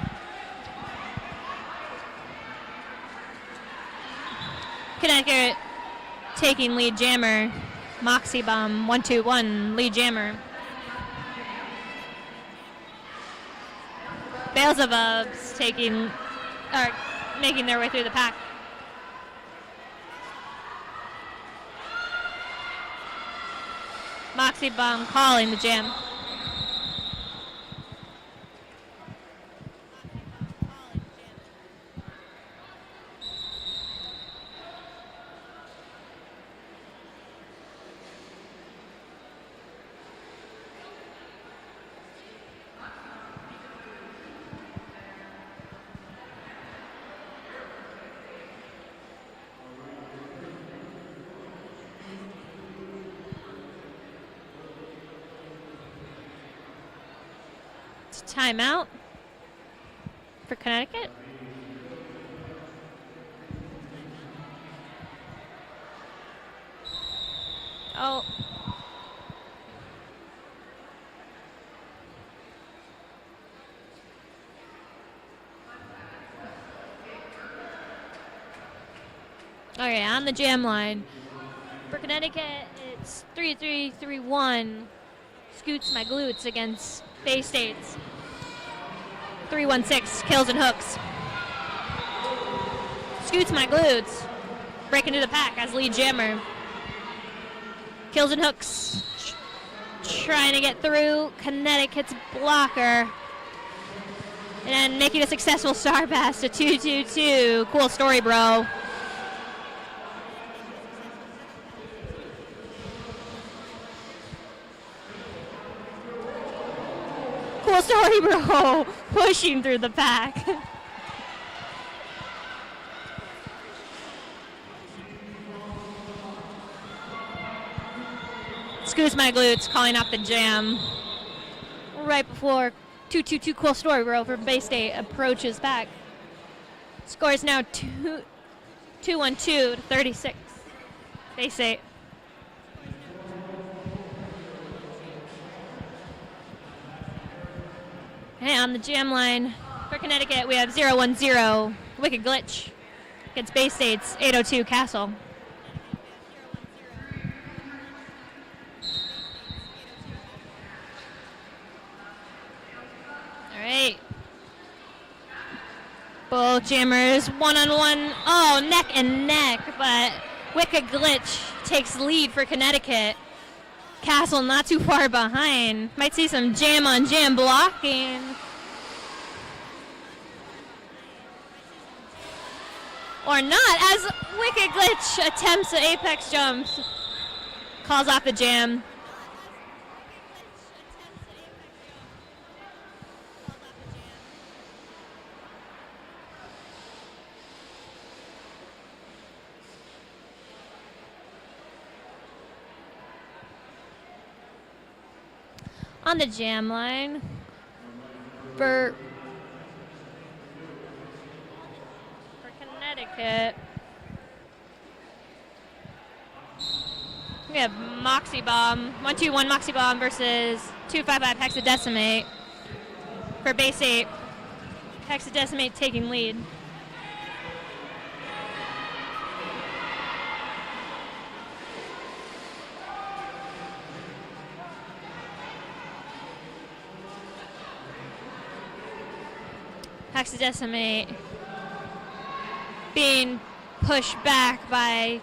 Connecticut taking lead jammer. Moxie Bomb 1-2-1 lead jammer. Beelzebubs making their way through the pack. Moxie Bomb calling the jam. Timeout for Connecticut. Oh. Okay, on the jam line. For Connecticut, it's 3-3-3-1. Scoots my glutes against Bay State's 3-1-6 kills and hooks. Scoots my glutes. Break into the pack as lead jammer. Kills and hooks. Trying to get through Connecticut's blocker. And then making a successful star pass to 2-2-2. Cool story, bro. Cool story, bro. Pushing through the pack. Scoots my glutes, calling out the jam. Right before 2-2-2 cool story, bro, for Bay State approaches back. Score is now 2-1-2 to 36. Bay State. And on the jam line for Connecticut, we have 0-1-0 Wicked Glitch against Bay State's 802 Castle. All right. Both jammers one-on-one. Oh, neck and neck, but Wicked Glitch takes lead for Connecticut. Castle not too far behind. Might see some jam on jam blocking. Or not, as Wicked Glitch attempts the apex jumps. Calls off the jam. On the jam line for Connecticut, we have Moxie Bomb, 1-2-1 Moxie Bomb versus 2-5-5 Hexadecimate. For Bay State, Hexadecimate taking lead. Hexadecimate being pushed back by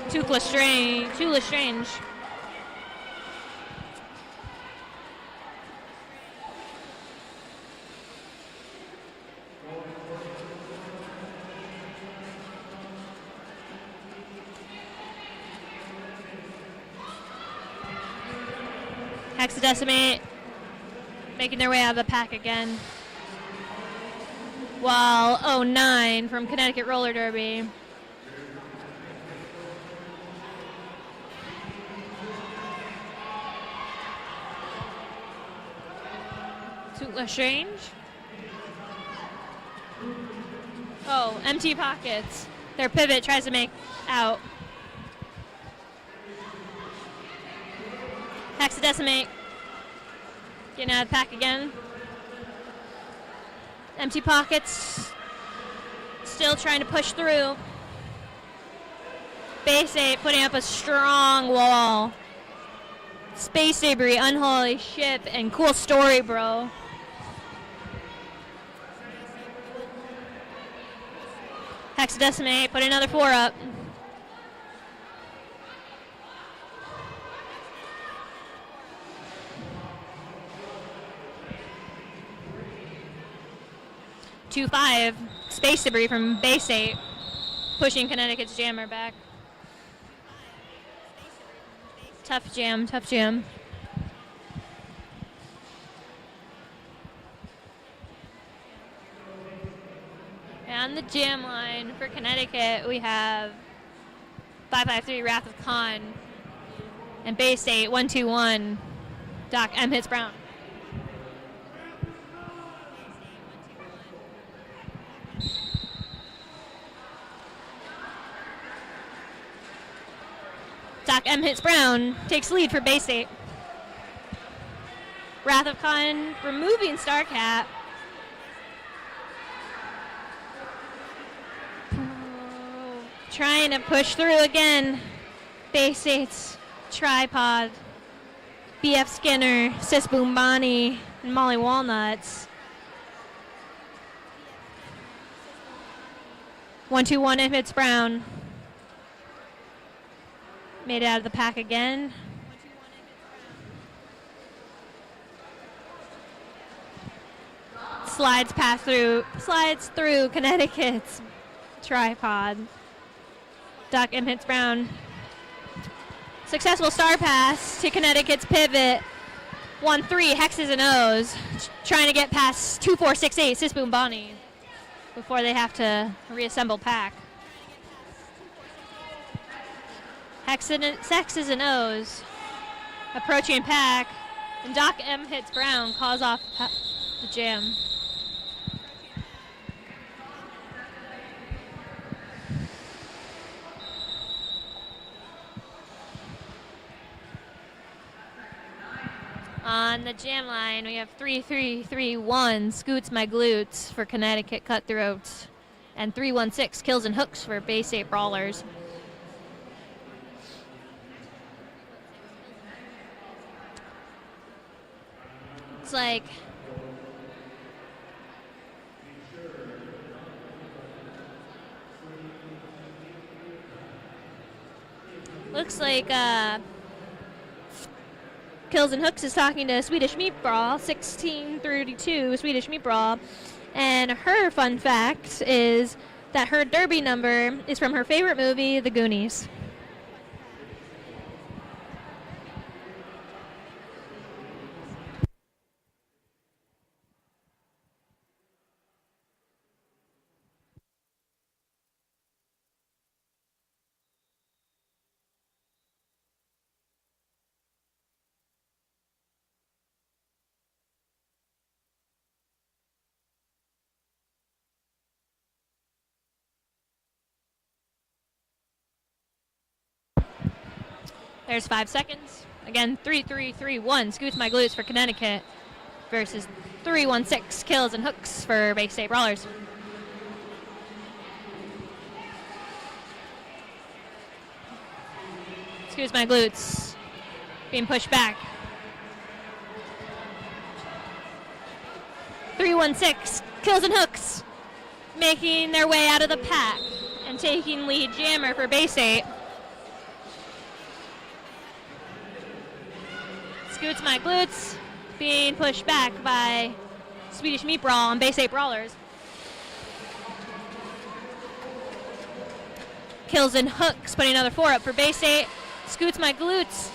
Too Lestrange. Hexadecimate making their way out of the pack again. While 09 from Connecticut Roller Derby. To Lestrange. Oh, empty pockets. Their pivot tries to make out. Hexadecimate getting out of the pack again. Empty pockets. Still trying to push through. Bay State putting up a strong wall. Space Debris, Unholy Ship, and Cool Story, bro. Hexadecimate put another 4 up. (2-5) Space Debris from Bay State, pushing Connecticut's jammer back. Tough jam, tough jam. And on the jam line for Connecticut, we have 553 Wrath of Khan and Bay State 1-2-1 Doc M hits Brown. Doc M hits Brown, takes lead for Bay State. Wrath of Khan removing Starcat. Trying to push through again. Bay State's tripod. BF Skinner, Sis Boombani and Molly Walnuts. 1-2-1 it hits Brown. Made it out of the pack again. Slides through Connecticut's tripod. Duck and hits Brown. Successful star pass to Connecticut's pivot. 1-3 Hexes and O's. Trying to get past 2-4-6-8 Sisboom Bonnie before they have to reassemble pack. Hexes and O's approaching pack, and Doc M hits Brown, calls off the jam. On the jam line, we have 3-3-3-1 Scoots My Glutes for Connecticut Cutthroats, and 3-1-6 Kills and Hooks for Bay State Brawlers. Looks like Kills and Hooks is talking to Swedish Meat Brawl, 1632 Swedish Meat Brawl, and her fun fact is that her derby number is from her favorite movie, The Goonies. There's 5 seconds. Again, 3-3-3-1 Scoots My Glutes for Connecticut versus 3-1-6 Kills and Hooks for Bay State Brawlers. Scoots My Glutes being pushed back. 3-1-6 Kills and Hooks making their way out of the pack and taking lead jammer for Bay State. Scoots My Glutes being pushed back by Swedish Meat Brawl and Bay State Brawlers. Kills and Hooks putting another 4 up for Bay State. Scoots My Glutes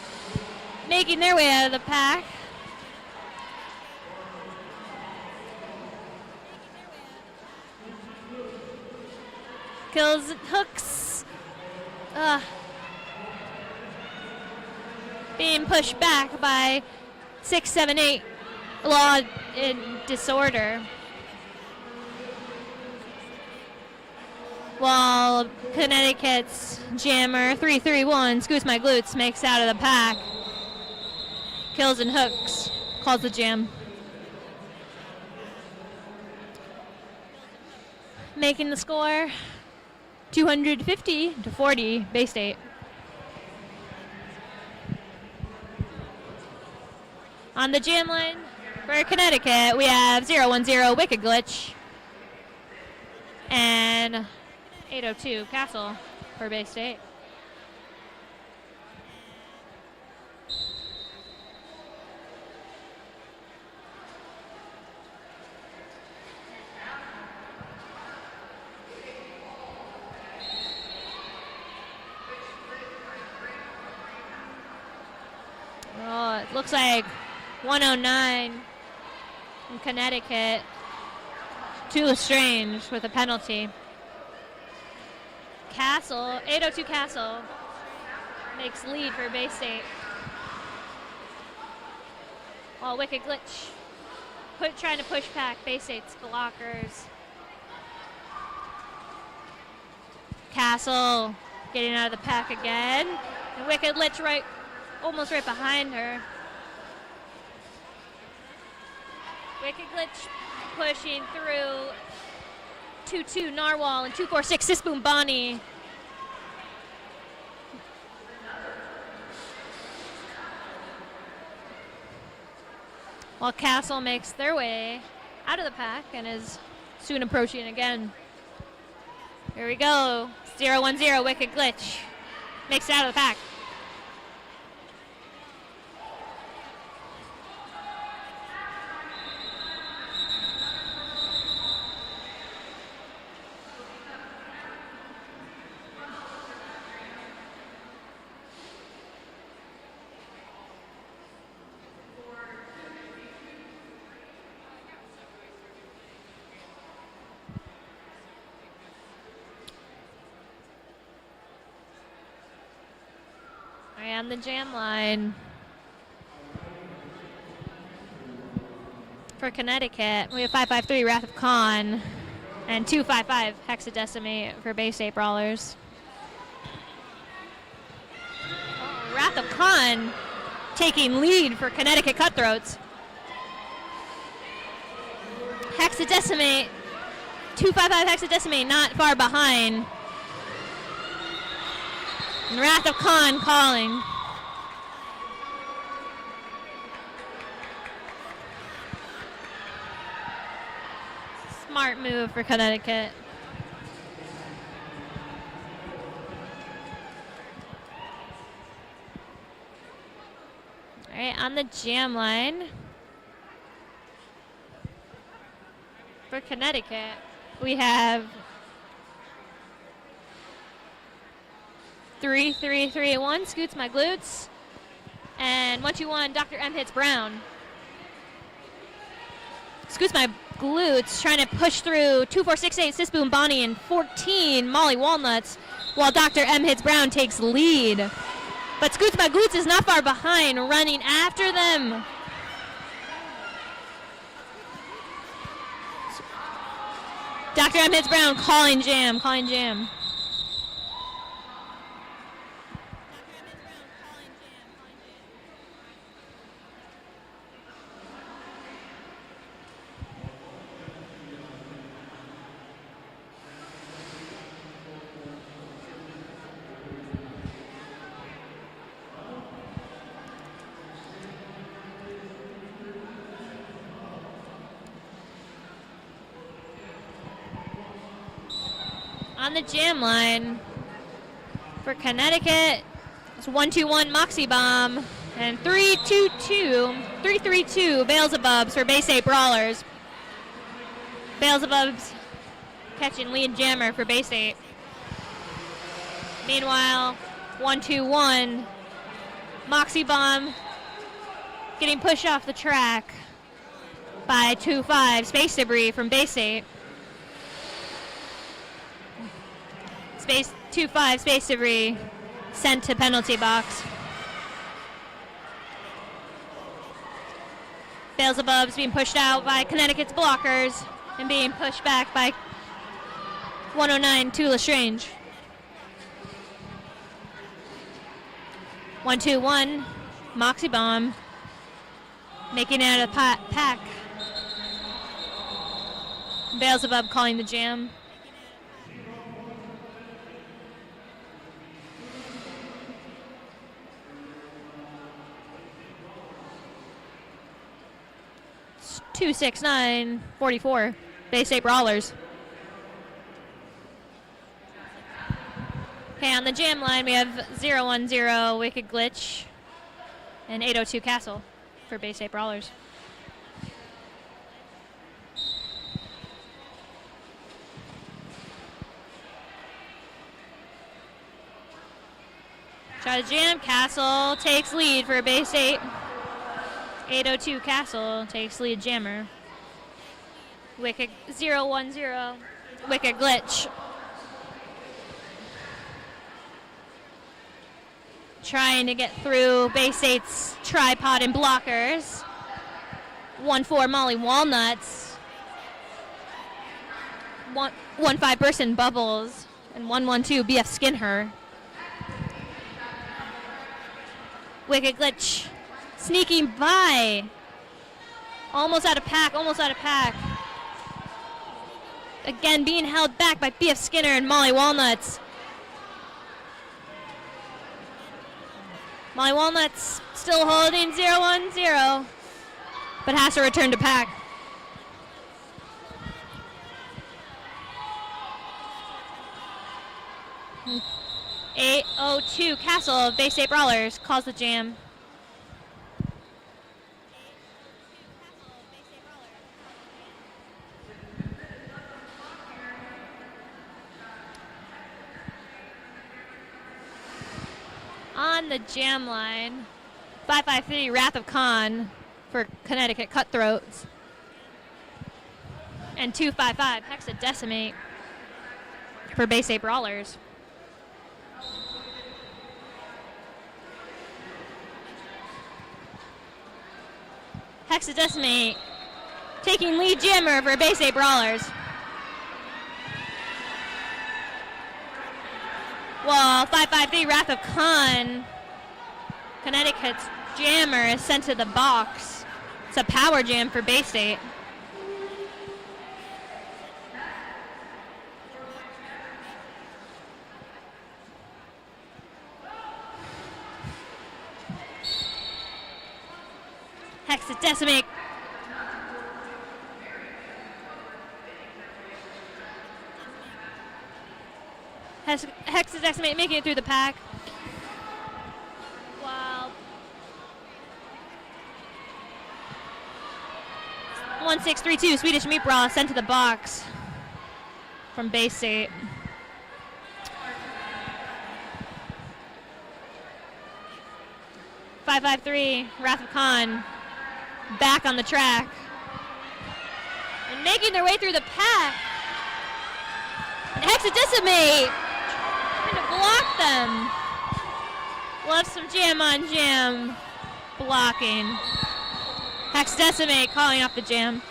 making their way out of the pack. Kills and Hooks being pushed back by 6, 7, 8 Law in Disorder. While Connecticut's jammer 3-3-1 Scoots My Glutes makes out of the pack. Kills and Hooks calls the jam. Making the score 250-40 Bay State. On the jam line for Connecticut, we have 0-1-0 Wicked Glitch and 802 Castle for Bay State. Oh, it looks like 109 in Connecticut to Lestrange with a penalty. Castle, 802 Castle makes lead for Bay State. While Wicked Glitch trying to push back Bay State's blockers. Castle getting out of the pack again. And Wicked Glitch almost right behind her. Wicked Glitch pushing through 2-2 Narwhal and 2-4-6 Sisboom Bonnie. while Castle makes their way out of the pack and is soon approaching again. Here we go. 0-1-0, Wicked Glitch. Makes it out of the pack. And the jam line for Connecticut. We have 553 Wrath of Khan and 255 Hexadecimate for Bay State Brawlers. Oh, Wrath of Khan taking lead for Connecticut Cutthroats. Hexadecimate, 255 Hexadecimate not far behind. And Wrath of Khan calling. Smart move for Connecticut. All right, on the jam line for Connecticut, we have 3-3-3-1, Scoots My Glutes. And 1-2-1, Dr. M hits Brown. Scoots My Glutes trying to push through 2-4-6-8, Sis Boom Bonnie, and 14, Molly Walnuts, while Dr. M hits Brown takes lead. But Scoots My Glutes is not far behind, running after them. Dr. M hits Brown, calling jam, calling jam. On the jam line for Connecticut, it's 1-2-1 Moxie Bomb and 3-2-2, Beelzebubs for Bay State Brawlers. Beelzebubs catching lead jammer for Bay State. Meanwhile, 1-2-1 Moxie Bomb getting pushed off the track by 2-5 Space Debris from Bay State. Space 2-5 Space Debris sent to penalty box. Beelzebubs being pushed out by Connecticut's blockers and being pushed back by 109 Tula Strange. 1-2-1 Moxie Bomb making it out of the pack. Beelzebub calling the jam. It's 269-44 Bay State Brawlers. Okay, on the jam line we have 0-1-0 Wicked Glitch and 802 Castle for Bay State Brawlers. Try to jam, Castle takes lead for Bay State. 802 Castle takes lead jammer. Wicked 0-1-0 Wicked Glitch. Trying to get through Bay State's tripod and blockers. 1-4 Molly Walnuts. 1-5 Burson Bubbles. And 1-1-2 BF Skinher. Wicked Glitch sneaking by. Almost out of pack, almost out of pack. Again, being held back by BF Skinner and Molly Walnuts. Molly Walnuts still holding 0-1-0. but has to return to pack. (8:02) Castle of Bay State Brawlers calls the jam. On the jam line, 553 Wrath of Khan for Connecticut Cutthroats. And 255 Hexadecimate for Bay State Brawlers. Hexadecimate taking lead jammer for Bay State Brawlers. Well, 553 Wrath of Khan, Connecticut's jammer, is sent to the box. It's a power jam for Bay State. Hexadecimate. Hexadecimate making it through the pack. Wow. 1632 Swedish Meat Brawl sent to the box from Bay State. (553) Wrath of Khan back on the track and making their way through the pack. And Hexadecimate trying to block them. Love some jam on jam blocking. Hexadecimate calling off the jam.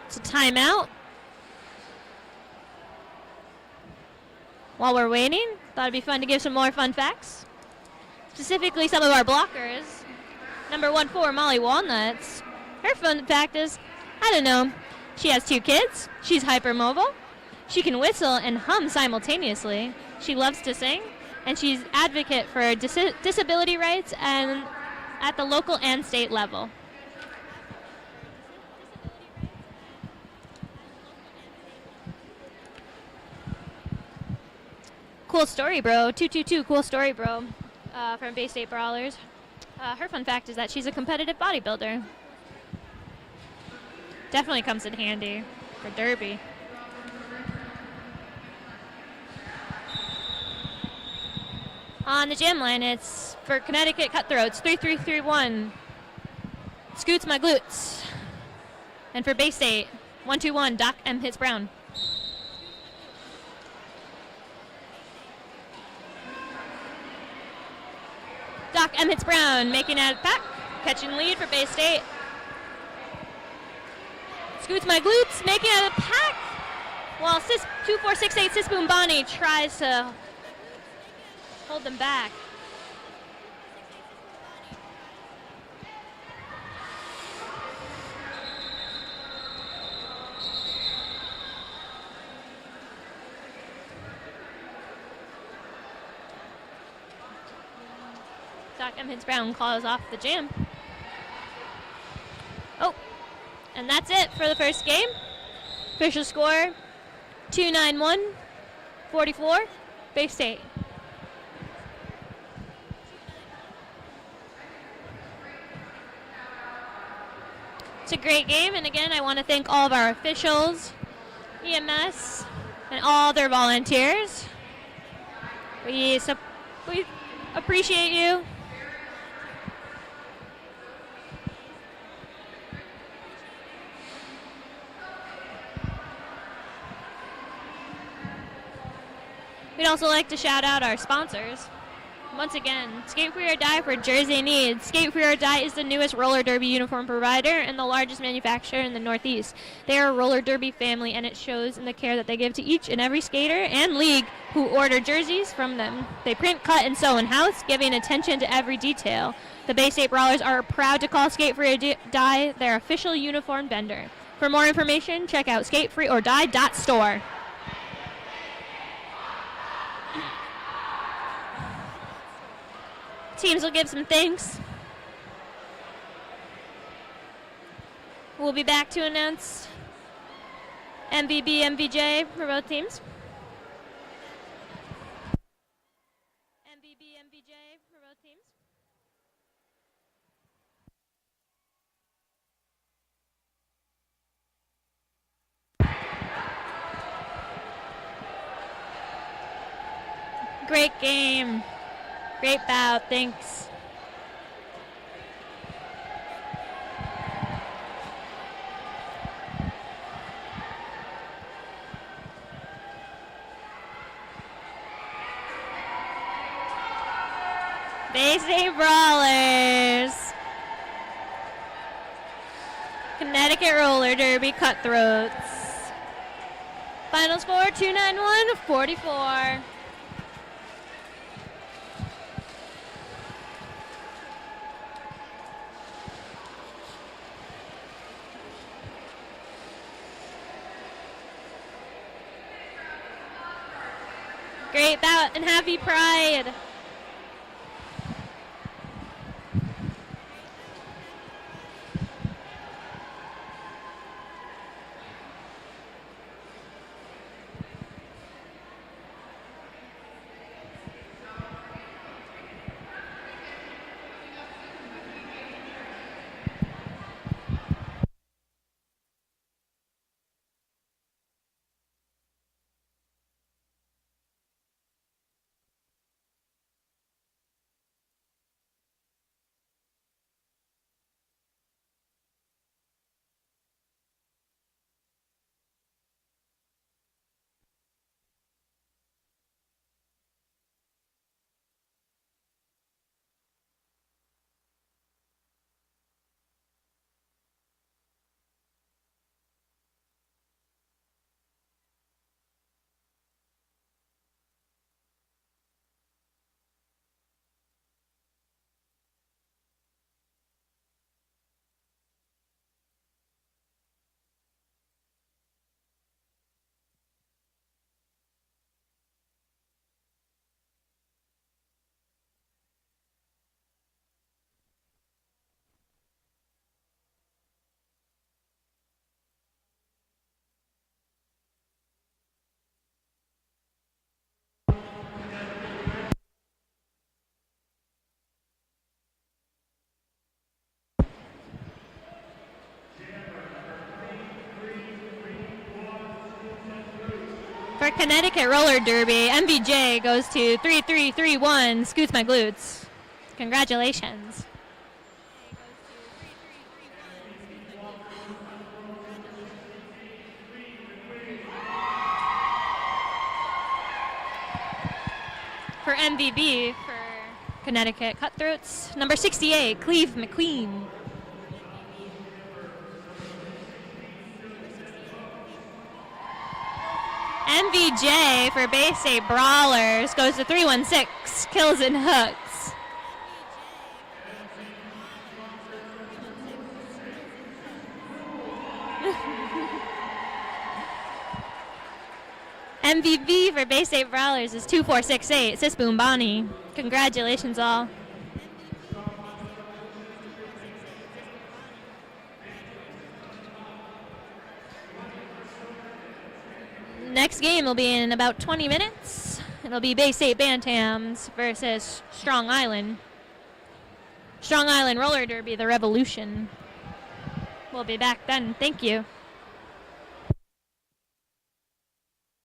It's a timeout. While we're waiting, thought it'd be fun to give some more fun facts. Specifically, some of our blockers. Number 14, Molly Walnuts. Her fun fact is, I don't know, she has 2 kids, she's hypermobile, she can whistle and hum simultaneously, she loves to sing, and she's advocate for disability rights and at the local and state level. Cool story, bro. 222, cool story, bro, from Bay State Brawlers. Her fun fact is that she's a competitive bodybuilder. Definitely comes in handy for Derby. On the jam line, it's for Connecticut Cutthroats, 3331. Scoots my glutes. And for Bay State, 121, Doc M hits Brown. Doc M hits Brown, making out of the pack, catching lead for Bay State. Scoots my glutes, making out of the pack, while 2468 Sis Boom Bonnie tries to hold them back. Doc M hits Brown, calls off the jam. Oh, and that's it for the first game. Official score, 291-44, Bay State. It's a great game, and again, I want to thank all of our officials, EMS, and all their volunteers. We appreciate you. We'd also like to shout out our sponsors. Once again, skate free or die for Jersey needs. Skate free or die is the newest roller derby uniform provider and the largest manufacturer in the Northeast. They are a roller derby family, and it shows in the care that they give to each and every skater and league who order jerseys from them. They print, cut, and sew in-house, giving attention to every detail. The Bay State Brawlers are proud to call Skate Free or Die their official uniform vendor. For more information, check out skatefreeordie.store. Teams will give some thanks. We'll be back to announce MVB, MVJ for both teams. MVB, MVJ for both teams. Great game. Great bout, thanks. Bay State Brawlers. Connecticut Roller Derby Cutthroats. Final score 291-44. Great bout and happy Pride. For Connecticut Roller Derby, MVJ goes to 3-3-3-1, Scoots My Glutes. Congratulations. For MVB, for Connecticut Cutthroats, number 68, Cleve McQueen. MVJ for Bay State Brawlers goes to 316, Kills and Hooks. MVP for Bay State Brawlers is 2468, Sis Boom Bonnie. Congratulations all. Next game will be in about 20 minutes. It'll be Bay State Bantams versus Strong Island. Strong Island Roller Derby, the Revolution. We'll be back then. Thank you.